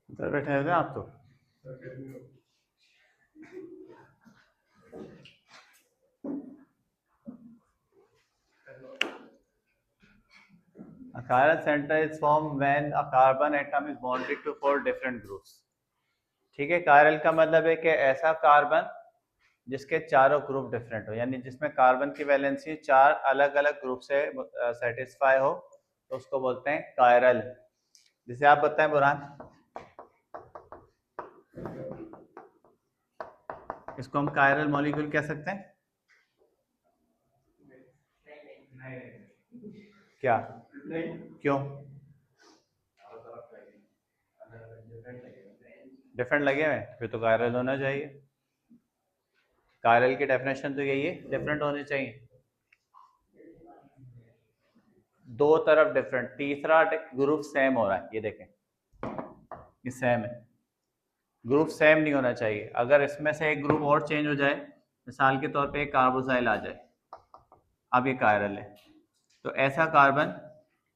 इधर बैठे हैं आप तो। A chiral center is formed when a carbon atom is bonded to 4 different groups. ठीक है, chiral का मतलब है कि ऐसा कार्बन जिसके चारों ग्रुप डिफरेंट हो, यानी जिसमें कार्बन की वैलेंसी 4 अलग अलग ग्रुप से सेटिस्फाई हो, तो उसको बोलते हैं कायरल। जिसे आप बताएं बुरहान, इसको हम कायरल मॉलिक्यूल कह सकते हैं क्या? क्यों डिफरेंट लगे हुए? फिर तो कायरल होना चाहिए। कायरल की डेफिनेशन तो यही है, डिफरेंट होने चाहिए, दो तरफ डिफरेंट, तीसरा ग्रुप सेम हो रहा है। ये देखें, ये सेम है, ग्रुप सेम नहीं होना चाहिए। अगर इसमें से एक ग्रुप और चेंज हो जाए, मिसाल के तौर पे एक कार्बोक्सिल आ जाए, अब ये कायरल है, तो ऐसा कार्बन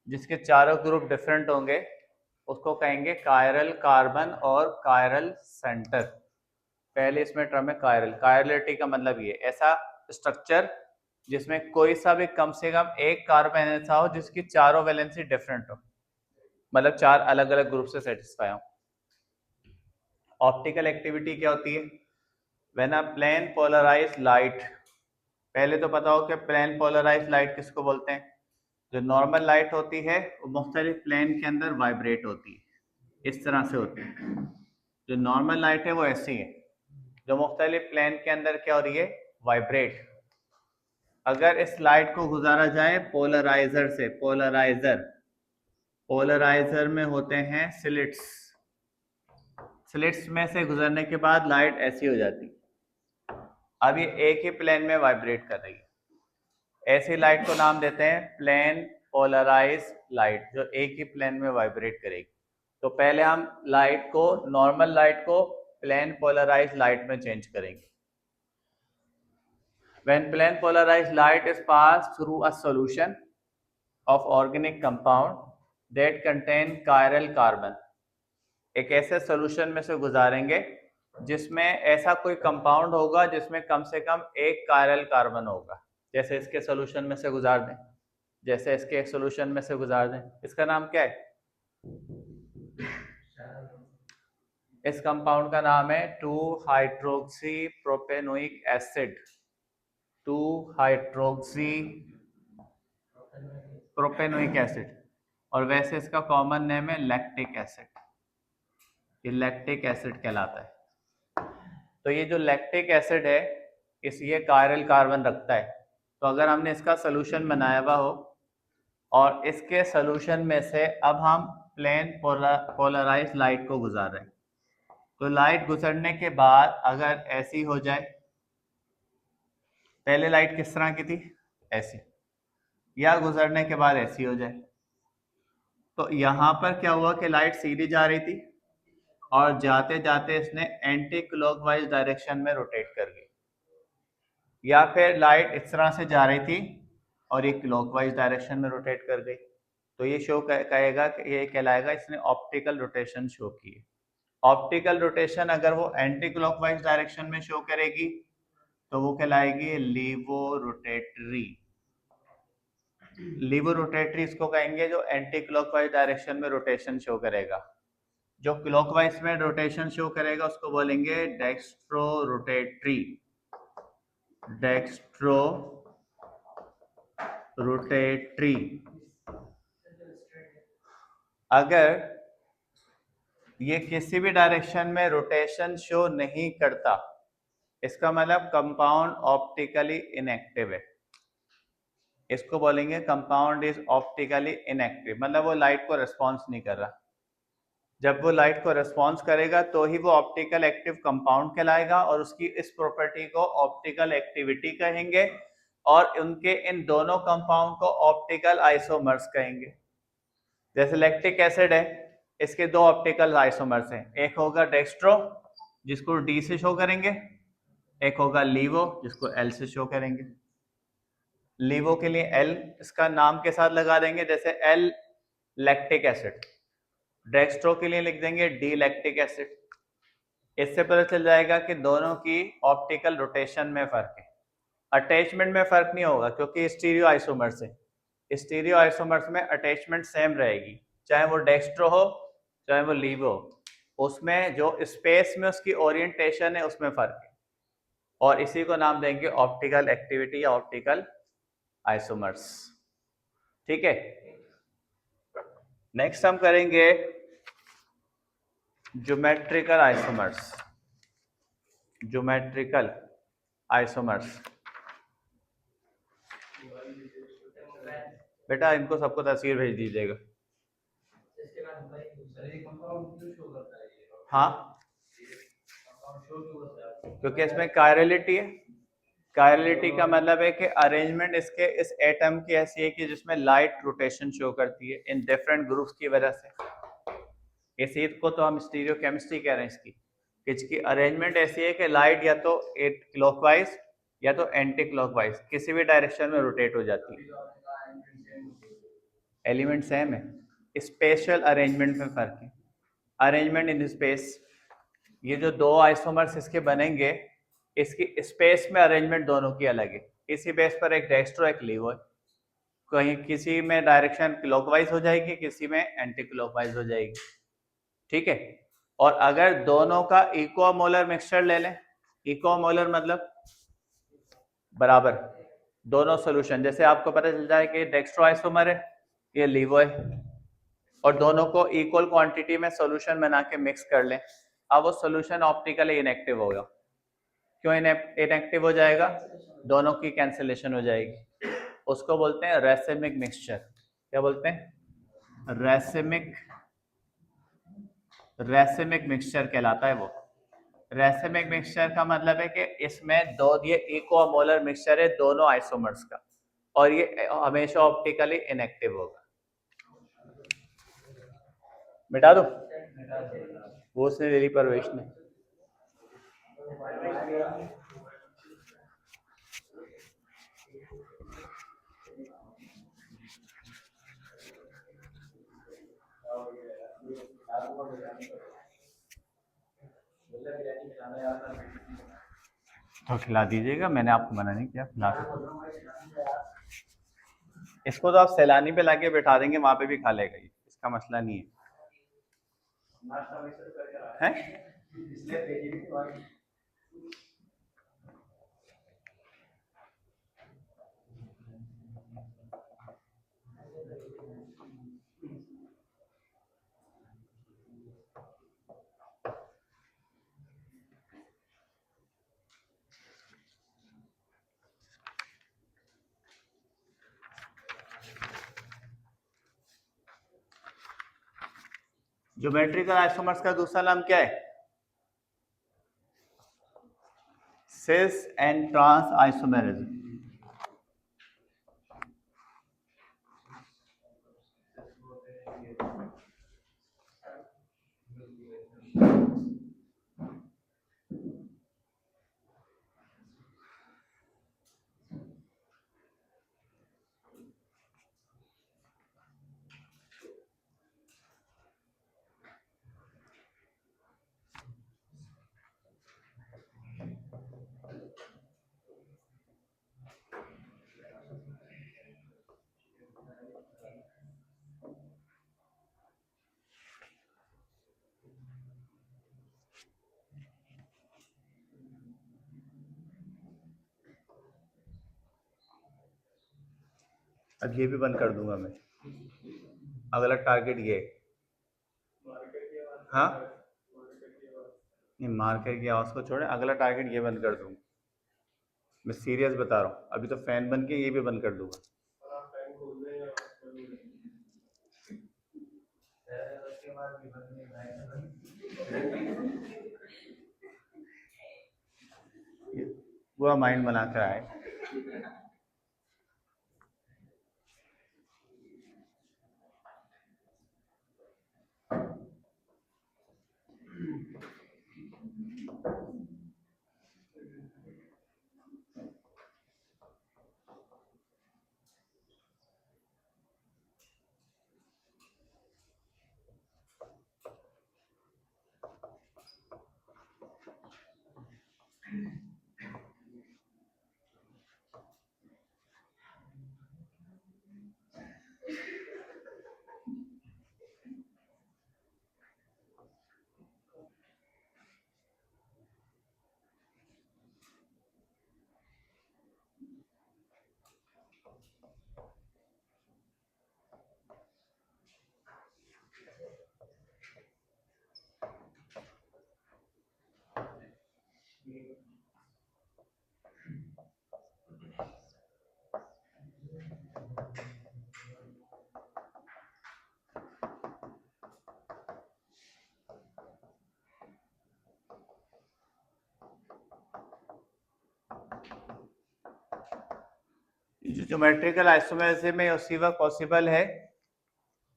जिसके चारों ग्रुप डिफरेंट होंगे उसको कहेंगे कायरल कार्बन और कायरल सेंटर। पहले इसमें टर्म है कायरल। कायरलिटी का मतलब ये ऐसा स्ट्रक्चर जिसमें कोई सा भी कम से कम एक कार्बन ऐसा हो जिसकी चारों वैलेंसी डिफरेंट हो, मतलब 4 अलग अलग ग्रुप से सेटिस्फाई हो। ऑप्टिकल एक्टिविटी क्या होती है? When a plane polarise light, पहले तो पता हो कि प्लेन पोलराइज लाइट किसको बोलते हैं? जो नॉर्मल लाइट होती है वो मुख्तलिफ प्लेन के अंदर वाइब्रेट होती है, इस तरह से होती है। जो नॉर्मल लाइट है वो ऐसी है, जो मुख्तलिफ प्लेन के अंदर क्या हो रही है? वाइब्रेट। अगर इस लाइट को गुजारा जाए पोलराइजर से, पोलराइजर में होते हैं स्लिट्स, स्लिट्स में से गुजरने के बाद लाइट ऐसी हो जाती है। अब ये एक ही प्लेन में वाइब्रेट कर रही है, ऐसी लाइट को नाम देते हैं प्लेन पोलराइज लाइट, जो एक ही प्लेन में वाइब्रेट करेगी। तो पहले हम लाइट को, नॉर्मल लाइट को प्लेन पोलराइज लाइट में चेंज करेंगे। When plane polarized light is passed through a solution of organic compound that contain chiral carbon, एक ऐसे सॉल्यूशन में से गुजारेंगे जिसमें ऐसा कोई कंपाउंड होगा जिसमें कम से कम एक कायरल कार्बन होगा। जैसे इसके सॉल्यूशन में से गुजार दें, जैसे इसके सॉल्यूशन में से गुजार दें, इसका नाम क्या है? इस कंपाउंड का नाम है 2-हाइड्रोक्सी प्रोपेनोइक एसिड। 2-हाइड्रोक्सी प्रोपेनोइक एसिड, और वैसे इसका कॉमन नेम है लैक्टिक एसिड। ये लैक्टिक एसिड कहलाता है। तो ये जो लैक्टिक एसिड है ये कायरल कार्बन रखता है। तो अगर हमने इसका सोल्यूशन बनाया हुआ हो और इसके सोल्यूशन में से अब हम प्लेन पोलराइज लाइट को गुजार रहे हैं, तो लाइट गुजरने के बाद अगर ऐसी हो जाए, पहले लाइट किस तरह की थी? ऐसी, या गुजरने के बाद ऐसी हो जाए, तो यहाँ पर क्या हुआ कि लाइट सीधी जा रही थी और जाते जाते इसने एंटी क्लॉकवाइज डायरेक्शन में रोटेट कर गई, या फिर लाइट इस तरह से जा रही थी और ये क्लॉकवाइज डायरेक्शन में रोटेट कर गई, तो ये शो कहेगा कि ये कहलाएगा इसने ऑप्टिकल रोटेशन शो की है। ऑप्टिकल रोटेशन अगर वो एंटी क्लॉकवाइज डायरेक्शन में शो करेगी तो वो कहलाएगी लीवो रोटेटरी। लीवो रोटेटरी इसको कहेंगे जो एंटी क्लॉकवाइज डायरेक्शन में रोटेशन शो करेगा। जो क्लॉकवाइज में रोटेशन शो करेगा उसको बोलेंगे डेक्स्ट्रो रोटेटरी। Dextro rotatory. अगर ये किसी भी डायरेक्शन में रोटेशन शो नहीं करता, इसका मतलब कंपाउंड ऑप्टिकली इनएक्टिव है। इसको बोलेंगे कंपाउंड इज ऑप्टिकली इनएक्टिव, मतलब वो लाइट को रिस्पॉन्स नहीं कर रहा। जब वो लाइट को रिस्पॉन्स करेगा तो ही वो ऑप्टिकल एक्टिव कंपाउंड कहलाएगा, और उसकी इस प्रॉपर्टी को ऑप्टिकल एक्टिविटी कहेंगे, और उनके इन दोनों कंपाउंड को ऑप्टिकल आइसोमर्स कहेंगे। जैसे लैक्टिक एसिड है, इसके दो ऑप्टिकल आइसोमर्स हैं, एक होगा डेक्स्ट्रो जिसको डी से शो करेंगे, एक होगा लीवो जिसको एल से शो करेंगे। लीवो के लिए एल इसका नाम के साथ लगा देंगे, जैसे एल लैक्टिक एसिड। डेक्स्ट्रो के लिए लिख देंगे डी लैक्टिक एसिड। इससे पता चल जाएगा कि दोनों की ऑप्टिकल रोटेशन में फर्क है। अटैचमेंट में फर्क नहीं होगा क्योंकि स्टीरियो आइसोमर्स है। स्टीरियो आइसोमर्स में अटैचमेंट सेम रहेगी, चाहे वो डेक्स्ट्रो हो चाहे वो लीवो हो, उसमें जो स्पेस में उसकी ओरिएंटेशन है उसमें फर्क है, और इसी को नाम देंगे ऑप्टिकल एक्टिविटी या ऑप्टिकल आइसोमर्स। ठीक है, नेक्स्ट हम करेंगे ज्योमेट्रिकल आइसोमर्स। ज्योमेट्रिकल आइसोमर्स, बेटा इनको सबको तस्वीर भेज दीजिएगा। हाँ, क्योंकि इसमें कायरलिटी है। कायरलिटी का मतलब है कि अरेंजमेंट इसके इस एटम की ऐसी है कि जिसमें लाइट रोटेशन शो करती है इन डिफरेंट ग्रुप्स की वजह से। इसी को तो हम स्टीरियो केमिस्ट्री कह रहे हैं इसकी, कि इसकी अरेंजमेंट ऐसी है कि लाइट या तो क्लॉकवाइज या तो एंटी क्लॉकवाइज किसी भी डायरेक्शन में रोटेट हो जाती है। एलिमेंट सेम है, स्पेशल अरेंजमेंट में फर्क है। अरेंजमेंट इन स्पेस, ये जो दो आइसोमर्स इसके बनेंगे, इसकी स्पेस में अरेंजमेंट दोनों की अलग है। इसी बेस पर एक डेक्स्ट्रो एक लीवो है, कहीं किसी में डायरेक्शन क्लॉकवाइज हो जाएगी, किसी में एंटी क्लॉकवाइज हो जाएगी। ठीक है, और अगर दोनों का इक्वोमोलर मिक्सचर ले लें, इक्वोमोलर मतलब बराबर, दोनों सॉल्यूशन, जैसे आपको पता चल जाए कि डेक्स्ट्रो आइसोमर है, ये लीवो है, और दोनों को इक्वल क्वांटिटी में सॉल्यूशन बना के मिक्स कर लें, अब वो सॉल्यूशन ऑप्टिकली इनएक्टिव होगा। क्यों इनएक्टिव हो जाएगा? दोनों की कैंसिलेशन हो जाएगी। उसको बोलते हैं रेसिमिक मिक्सचर। क्या बोलते हैं? रेसिमिक मिक्सचर कहलाता है वो। रेसिमिक मिक्सचर का मतलब है कि इसमें दो ये इक्वोमोलर मिक्सचर है दोनों आइसोमर्स का, और ये हमेशा ऑप्टिकली इनएक्टिव होगा। मिटा दो, वो उसने ले ली परवेश ने। तो खिला दीजिएगा, मैंने आपको मना नहीं किया, खिला सकते। इसको तो आप सैलानी पे लाके बैठा देंगे, वहां पे भी खा लेगा, ये इसका मसला नहीं है, है? ज्योमेट्रिकल आइसोमर्स का दूसरा नाम क्या है? Cis and trans isomerism. अब ये भी बंद कर दूंगा मैं, अगला टारगेट ये। हाँ नहीं, मार्कर की आवाज को छोड़े, अगला टारगेट ये बंद कर दूंगा, मैं सीरियस बता रहा हूँ। अभी तो फैन बन के ये भी बंद कर दूंगा। पूरा माइंड बना कर आए। जो ज्योमेट्रिकल आइसोमेरिज्म में उसी वक्त पॉसिबल है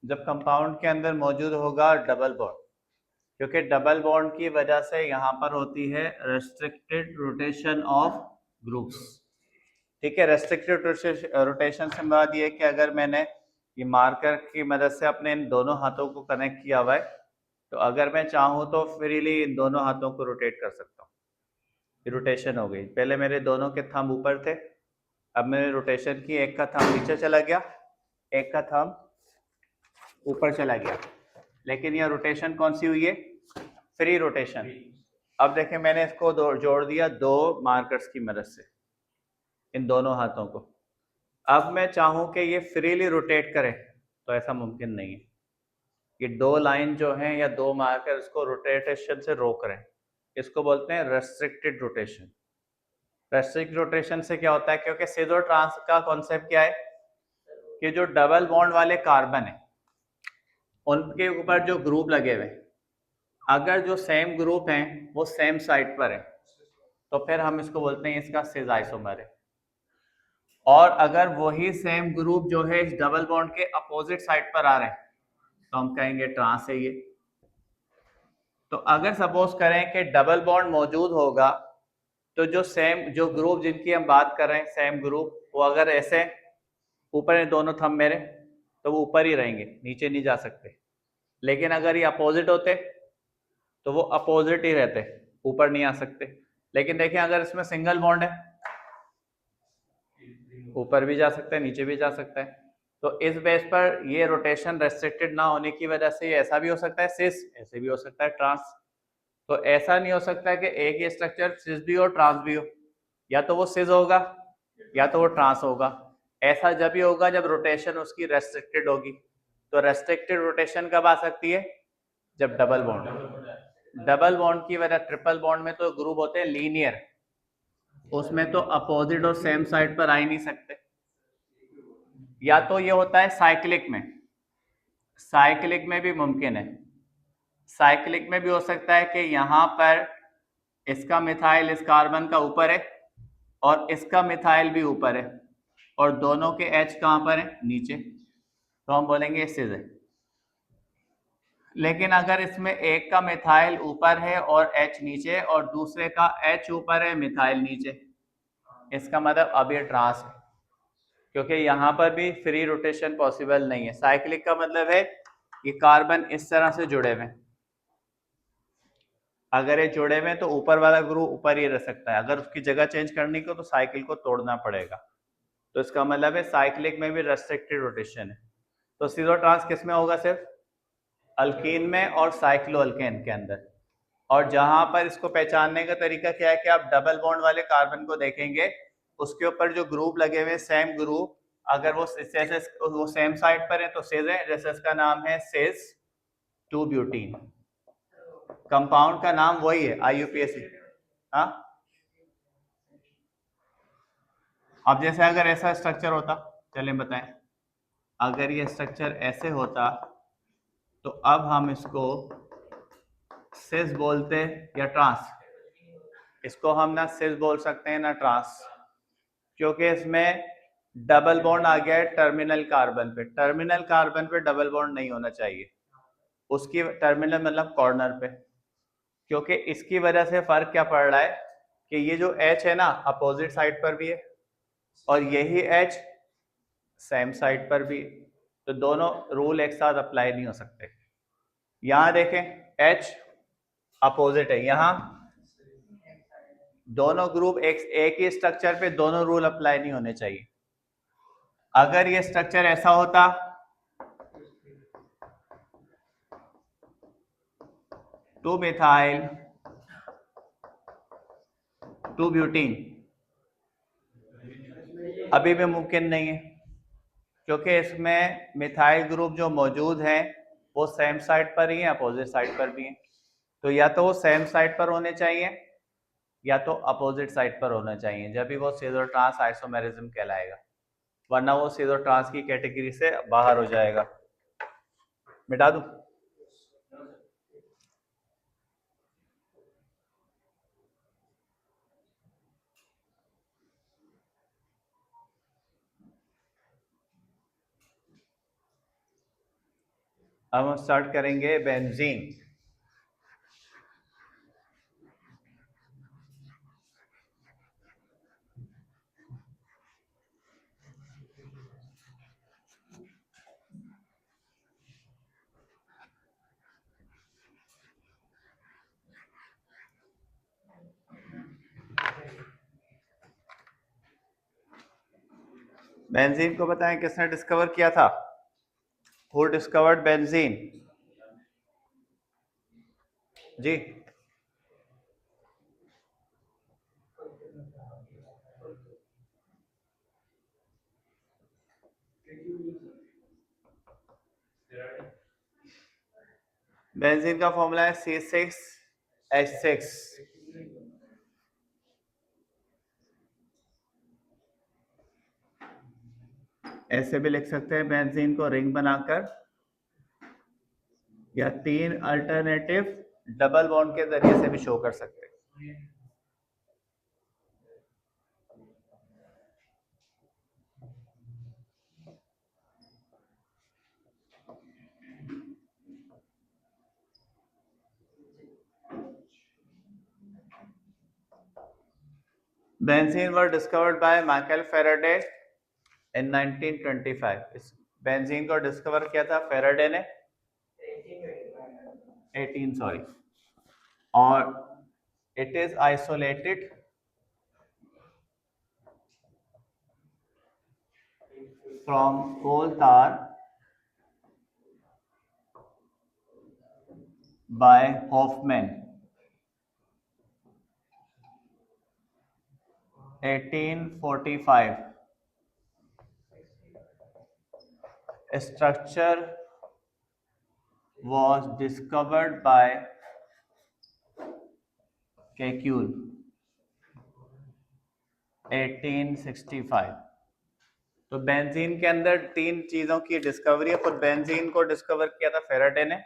जब कंपाउंड के अंदर मौजूद होगा डबल बॉन्ड, क्योंकि डबल बॉन्ड की वजह से यहाँ पर होती है रेस्ट्रिक्टेड रोटेशन ऑफ ग्रुप्स। ठीक है, रेस्ट्रिक्टेड रोटेशन से मुराद ये है कि अगर मैंने ये मार्कर की मदद से अपने इन दोनों हाथों को कनेक्ट किया हुआ है, तो अगर मैं चाहूँ तो फ्रीली इन दोनों हाथों को रोटेट कर सकता हूँ। ये रोटेशन हो गई। पहले मेरे दोनों के थंब ऊपर थे, अब मैंने रोटेशन की, एक का थंब नीचे चला गया, एक का थंब ऊपर चला गया, लेकिन यह रोटेशन कौन सी हुई है? Free rotation. अब देखें, मैंने इसको जोड़ दिया दो मार्कर्स की मदद से, इन दोनों हाथों को। अब मैं चाहूं कि ये फ्रीली रोटेट करे, तो ऐसा मुमकिन नहीं है। ये दो लाइन जो हैं या दो मार्कर इसको रोटेशन से रोक रहे हैं, इसको बोलते हैं रेस्ट्रिक्टेड रोटेशन। रेस्ट्रिक्टेड रोटेशन से क्या होता है, क्योंकि सीजो ट्रांस का कॉन्सेप्ट क्या है कि जो डबल बॉन्ड वाले कार्बन है उनके ऊपर जो ग्रुप लगे हुए, अगर जो सेम ग्रुप हैं वो सेम साइड पर है, तो फिर हम इसको बोलते हैं इसका सिस आइसोमर है। और अगर वही सेम ग्रुप जो है इस डबल बॉन्ड के अपोजिट साइड पर आ रहे हैं, तो हम कहेंगे ट्रांस है ये। तो अगर सपोज करें कि डबल बॉन्ड मौजूद होगा, तो जो ग्रुप जिनकी हम बात कर रहे हैं सेम ग्रुप, वो अगर ऐसे ऊपर है दोनों थंब मेरे, तो वो ऊपर ही रहेंगे, नीचे नहीं जा सकते। लेकिन अगर ये अपोजिट होते तो वो अपोजिट ही रहते, ऊपर नहीं आ सकते। लेकिन देखिए अगर इसमें सिंगल बॉन्ड है, ऊपर भी जा सकता है, नीचे भी जा सकता है। तो इस बेस पर ये रोटेशन रेस्ट्रिक्टेड ना होने की वजह से ये ऐसा भी हो सकता है सिस, ऐसे भी हो सकता है ट्रांस। तो ऐसा नहीं हो सकता कि एक ही स्ट्रक्चर सिस भी हो ट्रांस भी हो, या तो वो सिस होगा या तो वो ट्रांस होगा। ऐसा जब ही होगा जब रोटेशन उसकी रेस्ट्रिक्टेड होगी। तो रेस्ट्रिक्टेड रोटेशन कब आ सकती है? जब डबल बॉन्ड। डबल बॉन्ड की वजह, ट्रिपल बॉन्ड में तो ग्रुप होते हैं लीनियर, उसमें तो अपोजिट और सेम साइड पर आ ही नहीं सकते। या तो ये होता है साइक्लिक में, साइक्लिक में भी मुमकिन है। साइक्लिक में भी हो सकता है कि यहाँ पर इसका मिथाइल इस कार्बन का ऊपर है और इसका मिथाइल भी ऊपर है और दोनों के H कहाँ पर है? नीचे। तो हम बोलेंगे सिस है। लेकिन अगर इसमें एक का मिथाइल ऊपर है और H नीचे और दूसरे का H ऊपर है मिथाइल नीचे, इसका मतलब अब ये ट्रांस है, क्योंकि यहाँ पर भी फ्री रोटेशन पॉसिबल नहीं है। साइक्लिक का मतलब है कि कार्बन इस तरह से जुड़े हुए हैं, अगर ये जुड़े हुए तो ऊपर वाला ग्रुप ऊपर ही रह सकता है, अगर उसकी जगह चेंज करनी को तो साइकिल को तोड़ना पड़ेगा। तो इसका मतलब है साइक्लिक में भी रेस्ट्रिक्टेड रोटेशन है। तो सीरो ट्रांस किस में होगा? सिर्फ अल्कीन में और साइक्लो अल्केन के अंदर। और जहां पर इसको पहचानने का तरीका क्या है कि आप डबल बॉन्ड वाले कार्बन को देखेंगे, उसके ऊपर जो ग्रुप लगे हुए सेम ग्रुप, अगर वो जैसे वो सेम साइड पर है तो सिस है। जैसे इसका नाम है सिस 2 ब्यूटीन, कंपाउंड का नाम वही है IUPAC। हाँ, अब जैसे अगर ऐसा स्ट्रक्चर होता, चलें बताएं, अगर ये स्ट्रक्चर ऐसे होता तो अब हम इसको सिस बोलते या ट्रांस? इसको हम ना सिस बोल सकते हैं ना ट्रांस, क्योंकि इसमें डबल बॉन्ड आ गया है टर्मिनल कार्बन पे। टर्मिनल कार्बन पे डबल बॉन्ड नहीं होना चाहिए, उसकी टर्मिनल मतलब कॉर्नर पे। क्योंकि इसकी वजह से फर्क क्या पड़ रहा है कि ये जो H है ना अपोजिट साइड पर भी है और यही H सेम साइड पर भी, तो दोनों रूल एक साथ अप्लाई नहीं हो सकते। यहां देखें H अपोजिट है, यहां दोनों ग्रुप एक ही स्ट्रक्चर पे दोनों रूल अप्लाई नहीं होने चाहिए। अगर ये स्ट्रक्चर ऐसा होता 2 मिथाइल 2 ब्यूटीन, अभी भी मुमकिन नहीं है, क्योंकि इसमें मिथाइल ग्रुप जो मौजूद हैं वो सेम साइड पर ही है, अपोजिट साइड पर भी है। तो या तो वो सेम साइड पर होने चाहिए या तो अपोजिट साइड पर होना चाहिए, जब भी वो सीधो ट्रांस आइसोमेरिज्म कहलाएगा, वरना वो सीधो ट्रांस की कैटेगरी से बाहर हो जाएगा। मिटा दूं? अब हम स्टार्ट करेंगे बेंजीन। बेंजीन को बताएं किसने डिस्कवर किया था? Who discovered benzene? जी, बेंजीन का फॉर्मूला है C6H6। ऐसे भी लिख सकते हैं बेंजीन को रिंग बनाकर, या 3 अल्टरनेटिव डबल बॉन्ड के जरिए से भी शो कर सकते हैं। Benzene were discovered by Michael Faraday in 1925। इस बेंजीन को डिस्कवर किया था फेराडे ने 18 सॉरी, और it is isolated from coal tar by Hoffman 1845. Structure was discovered by Kekulé 1865. तो बेंजीन के अंदर तीन चीजों की डिस्कवरी है। खुद बेंजीन को डिस्कवर किया था फेराडे ने,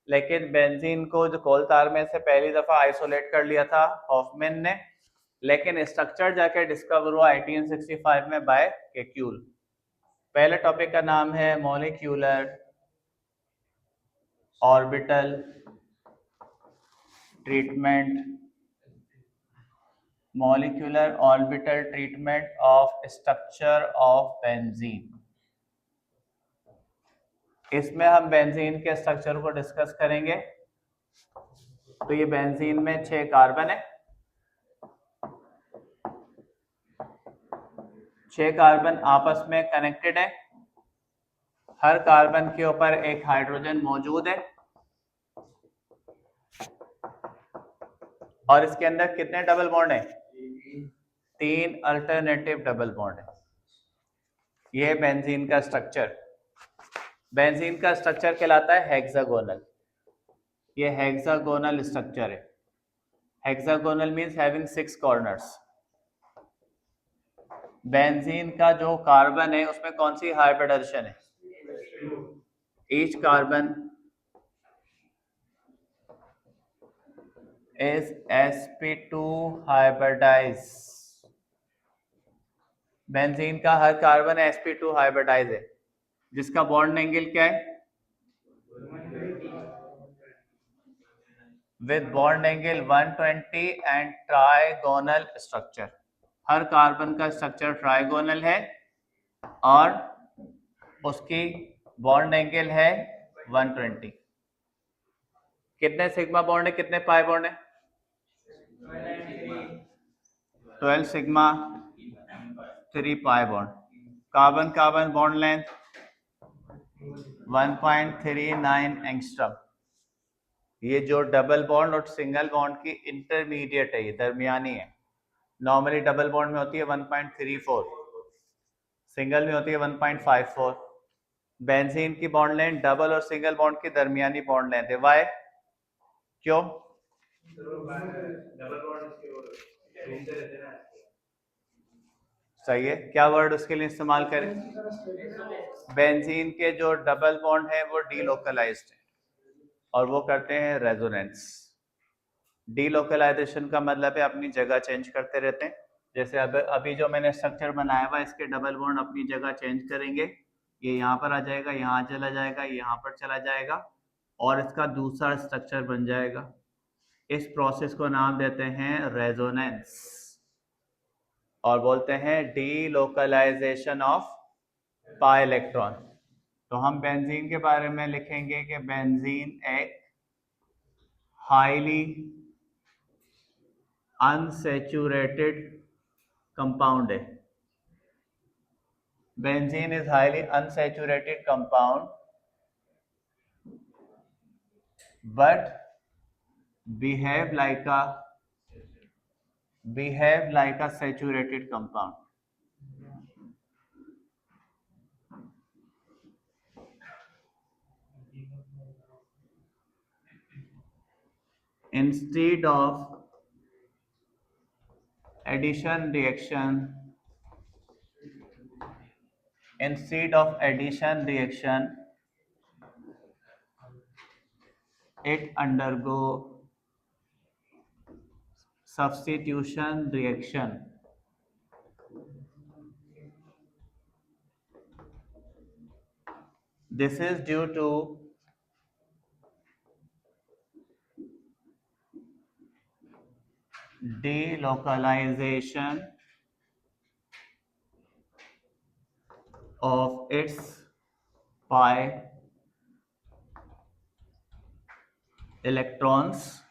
लेकिन बेंजीन को जो कोल तार में से पहली दफा आइसोलेट कर लिया था हॉफमैन ने, लेकिन स्ट्रक्चर जाके डिस्कवर हुआ 1865 में बाय केक्यूल। पहले टॉपिक का नाम है molecular orbital treatment, molecular orbital treatment of structure of benzene. इसमें हम बेंजीन के स्ट्रक्चर को डिस्कस करेंगे। तो ये बेंजीन में 6 कार्बन है, 6 कार्बन आपस में कनेक्टेड है, हर कार्बन के ऊपर एक हाइड्रोजन मौजूद है, और इसके अंदर कितने डबल बॉन्ड है? 3 अल्टरनेटिव डबल बॉन्ड है। ये बेंजीन का स्ट्रक्चर, बेंजीन का स्ट्रक्चर कहलाता है हेक्सागोनल। ये हेक्सागोनल स्ट्रक्चर है। Hexagonal means having 6 corners. Benzene का जो कार्बन है उसमें कौन सी हाइब्रिडाइजेशन है? Each carbon is sp2 hybridise. Benzene का हर कार्बन sp2 हाइब्रिडाइज है, जिसका बॉन्ड एंगल क्या है? With bond angle 120 and trigonal structure. Her carbon का स्ट्रक्चर ट्राइगोनल है और उसकी बॉन्ड एंगल है 120। कितने सिग्मा बॉन्ड है, कितने पाई बॉन्ड है? 12 sigma 3 pi bond. Carbon carbon bond length 1.39 angstrom. ये जो डबल बॉन्ड और सिंगल बॉन्ड की इंटरमीडिएट है, ये दरमियानी है। नॉर्मली डबल बॉन्ड में होती है 1.34, सिंगल में होती है 1.54। बेंजीन की बॉन्ड लेंथ डबल और सिंगल बॉन्ड की दरमियानी बॉन्ड लेंथ है। वाई? क्यों? सही है। क्या वर्ड उसके लिए इस्तेमाल करें? बेंजीन के जो डबल बॉन्ड है वो डीलोकलाइज्ड है और वो करते हैं रेजोनेंस। डीलोकलाइजेशन का मतलब है अपनी जगह चेंज करते रहते हैं। जैसे अब अभी जो मैंने स्ट्रक्चर बनाया हुआ, इसके डबल बॉन्ड अपनी जगह चेंज करेंगे। ये यहाँ पर आ जाएगा, यहाँ चला जाएगा, यहाँ पर चला जाएगा और इसका दूसरा स्ट्रक्चर बन जाएगा। इस प्रोसेस को नाम देते हैं रेजोनेंस और बोलते हैं डीलोकलाइजेशन ऑफ पाई इलेक्ट्रॉन। तो हम बेंजीन के बारे में लिखेंगे कि बेंजीन एक हाईली अनसैचुरेटेड कंपाउंड है। Benzene is highly unsaturated compound but behave like a saturated compound. Instead of addition reaction, it undergo substitution reaction. This is due to delocalization of its pi electrons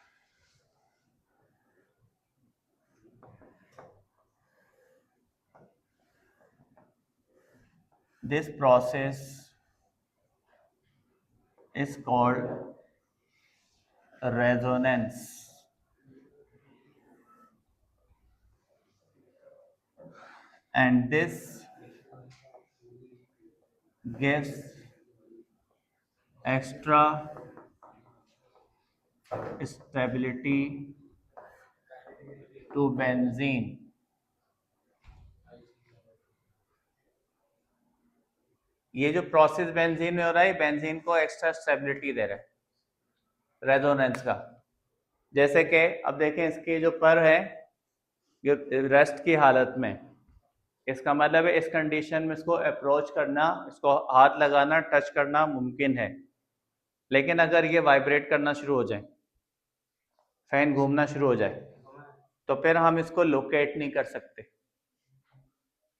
this process is called resonance and this gives extra stability to benzene. ये जो process benzene में हो रहा है benzene को extra stability दे रहा है resonance का। जैसे कि अब देखें इसकी जो पर है ये रेस्ट की हालत में, इसका मतलब है इस कंडीशन में इसको अप्रोच करना, इसको हाथ लगाना, टच करना मुमकिन है। लेकिन अगर ये वाइब्रेट करना शुरू हो जाए, फैन घूमना शुरू हो जाए, तो फिर हम इसको लोकेट नहीं कर सकते।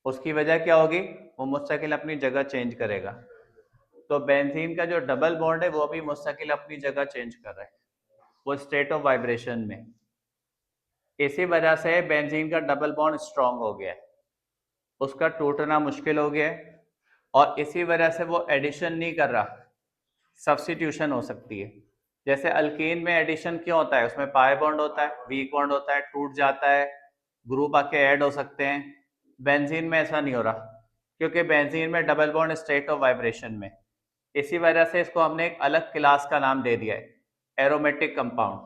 उसकी वजह क्या होगी? वो मुस्तकिल अपनी जगह चेंज करेगा। तो बेंजीन का जो डबल बॉन्ड है वो भी मुस्तकिल अपनी जगह चेंज कर रहा है, वो स्टेट ऑफ वाइब्रेशन में। इसी वजह से बेंजीन का डबल बॉन्ड स्ट्रांग हो गया है, उसका टूटना मुश्किल हो गया है, और इसी वजह से वो एडिशन नहीं कर रहा, सब्स्टिट्यूशन हो सकती है। जैसे अल्कीन में एडिशन क्यों होता है? उसमें पाई बॉन्ड होता है, वीक बॉन्ड होता है, टूट जाता है, ग्रुप आके ऐड हो सकते हैं। बेंजीन में ऐसा नहीं हो रहा, क्योंकि बेंजीन में double bond state of vibration में। इसी वजह से इसको हमने एक अलग क्लास का नाम दे दिया है, एरोमेटिक कंपाउंड।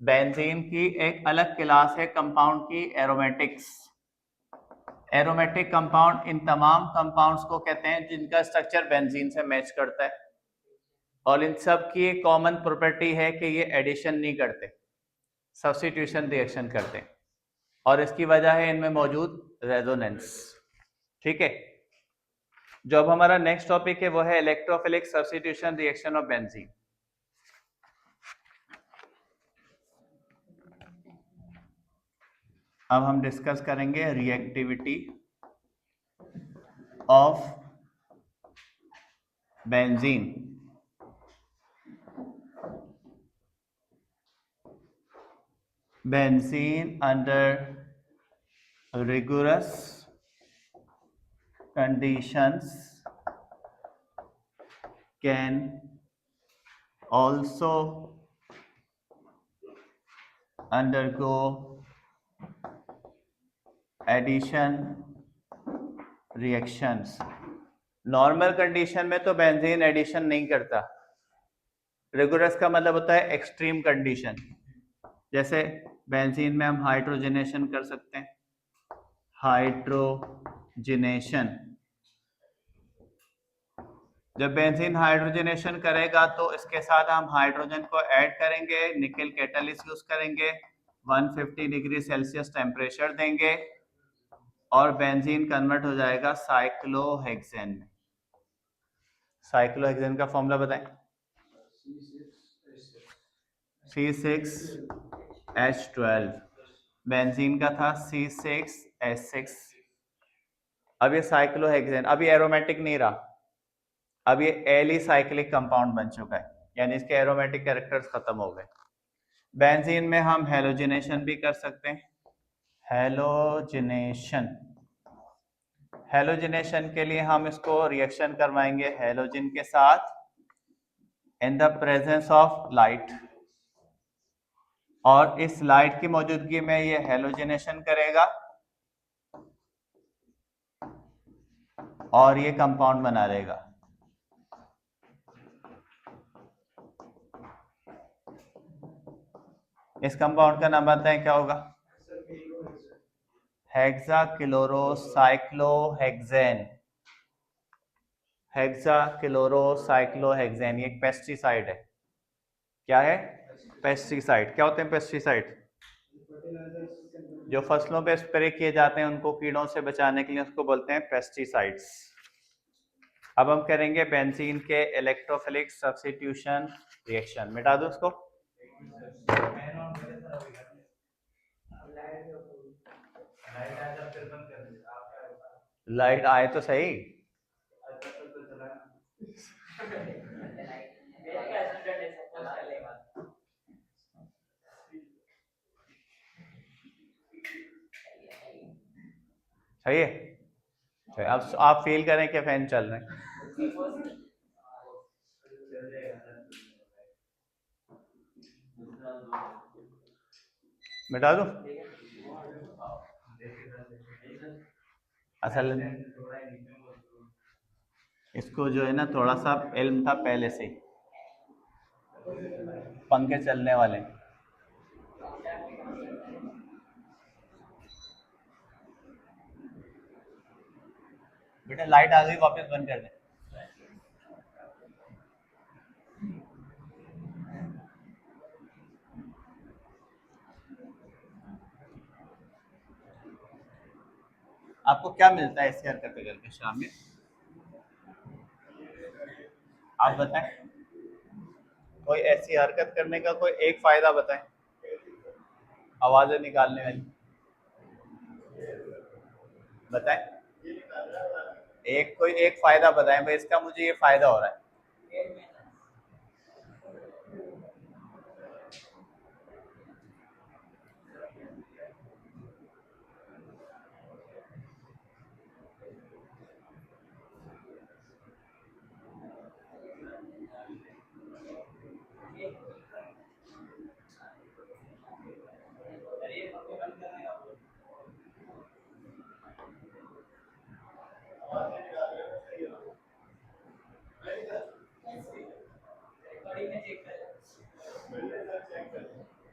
बेंजीन की एक अलग क्लास है कंपाउंड की, एरोमेटिक्स। एरोमेटिक कंपाउंड इन तमाम कंपाउंड्स को कहते हैं जिनका स्ट्रक्चर बेंजीन से मैच करता है, और इन सब की एक कॉमन प्रॉपर्टी है कि ये एडिशन नहीं करते, सब्स्टिट्यूशन रिएक्शन करते हैं, और इसकी वजह है इनमें मौजूद रेजोनेंस। ठीक है, जो अब हमारा नेक्स्ट टॉपिक है वो है electrophilic substitution reaction of benzene. अब हम डिस्कस करेंगे reactivity of benzene. Benzene under rigorous conditions can also undergo addition reactions। Normal condition में तो बेंजीन एडिशन नहीं करता। रिगोरस का मतलब होता है एक्सट्रीम कंडीशन। जैसे बेंजीन में हम हाइड्रोजनेशन कर सकते हैं, हाइड्रोजनेशन। जब बेंजीन हाइड्रोजनेशन करेगा तो इसके साथ हम हाइड्रोजन को ऐड करेंगे, निकल कैटालिस्ट यूज करेंगे, 150 डिग्री सेल्सियस टेम्परेचर देंगे, और बेंजीन कन्वर्ट हो जाएगा साइक्लोहेक्सेन में। साइक्लोहेक्सेन का फॉर्मूला बताएं। C6H12, बेंजीन का था C6H6। अब ये साइक्लोहेक्सेन, अब ये एरोमेटिक नहीं रहा, अब ये एलिसाइक्लिक कंपाउंड बन चुका है, यानी इसके एरोमेटिक कैरेक्टर्स खत्म हो गए। बेंजीन में हम हेलोजिनेशन भी कर सकते हैं, हेलोजिनेशन। हेलोजिनेशन के लिए हम इसको रिएक्शन करवाएंगे हेलोजन के साथ in the presence of light, और इस लाइट की मौजूदगी में ये हेलोजिनेशन करेगा और ये कंपाउंड बना लेगा। इस कंपाउंड का नाम बताएं क्या होगा? हेक्साक्लोरोसाइक्लोहेक्सेन। हेक्साक्लोरोसाइक्लोहेक्सेन ये एक पेस्टिसाइड है। क्या है? पेस्टिसाइड। क्या होते हैं पेस्टिसाइड? जो फसलों पे स्प्रे किए जाते हैं उनको कीड़ों से बचाने के लिए, उसको बोलते हैं पेस्टिसाइड्स। अब हम करेंगे बेंजीन के इलेक्ट्रोफिलिक सब्स्टिट्यूशन रिएक्शन। मिटा दो उसको। लाइट आए तो सही। सही है। तो अब आप फील करें कि फैन चल रहे हैं। मिटा दो। असल इसको जो है ना थोड़ा सा इल्म था पहले से, पंखे चलने वाले। बेटा लाइट आ गई, वापस बंद कर दे। आपको क्या मिलता है ऐसी हरकतें करके शाम में? आप बताएं, कोई ऐसी हरकत करने का कोई एक फायदा बताएं, आवाजें निकालने वाली बताएं। एक कोई एक फायदा बताएं भाई, इसका मुझे ये फायदा हो रहा है।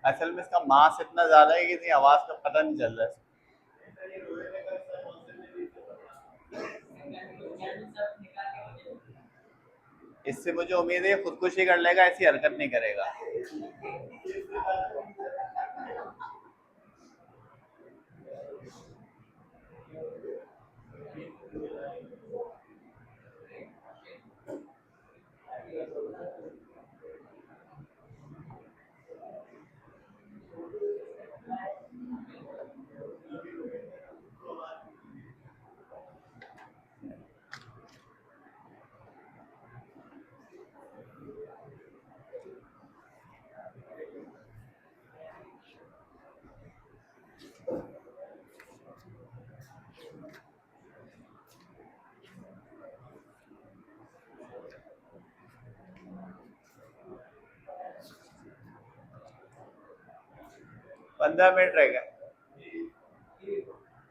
असल में इसका मास इतना ज्यादा है कि इसकी आवाज का पता नहीं चल रहा है। इससे मुझे उम्मीद है खुदकुशी कर लेगा, ऐसी हरकत नहीं करेगा। पंद्रह मिनट रह गए,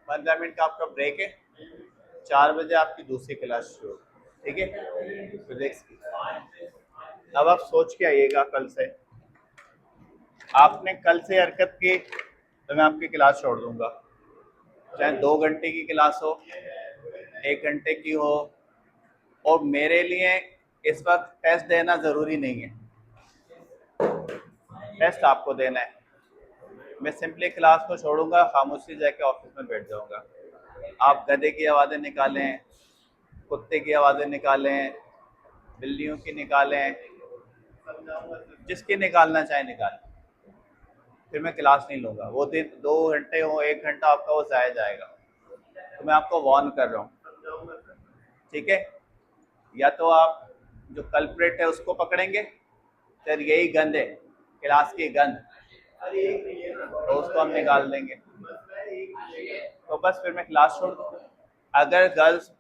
15 मिनट का आपका ब्रेक है। 4 बजे आपकी दूसरी क्लास शुरू, ठीक है। तो देख, अब आप सोच के आइएगा कल से, आपने कल से हरकत की तो मैं आपकी क्लास छोड़ दूंगा, चाहे 2 घंटे की क्लास हो, 1 घंटे की हो। और मेरे लिए इस वक्त टेस्ट देना जरूरी नहीं है, टेस्ट आपको देना है। मैं सिंपली क्लास को छोड़ूंगा, खामोशी जाके ऑफिस में बैठ जाऊंगा। आप गधे की आवाज़ें निकालें, कुत्ते की आवाज़ें निकालें, बिल्लियों की निकालें, जिसकी निकालना चाहे निकालें, फिर मैं क्लास नहीं लूँगा। वो दिन 2 घंटे हो, 1 घंटा आपका वो ज़ाया जाएगा। तो मैं आपको वार्न कर रहा हूँ, ठीक है। या तो आप जो कल्प्रेट है उसको पकड़ेंगे, फिर यही गंद है, क्लास की गंद, तो उसको हम निकाल देंगे। तो बस फिर मैं क्लास छोड़ दूँगा। अगर गर्ल्स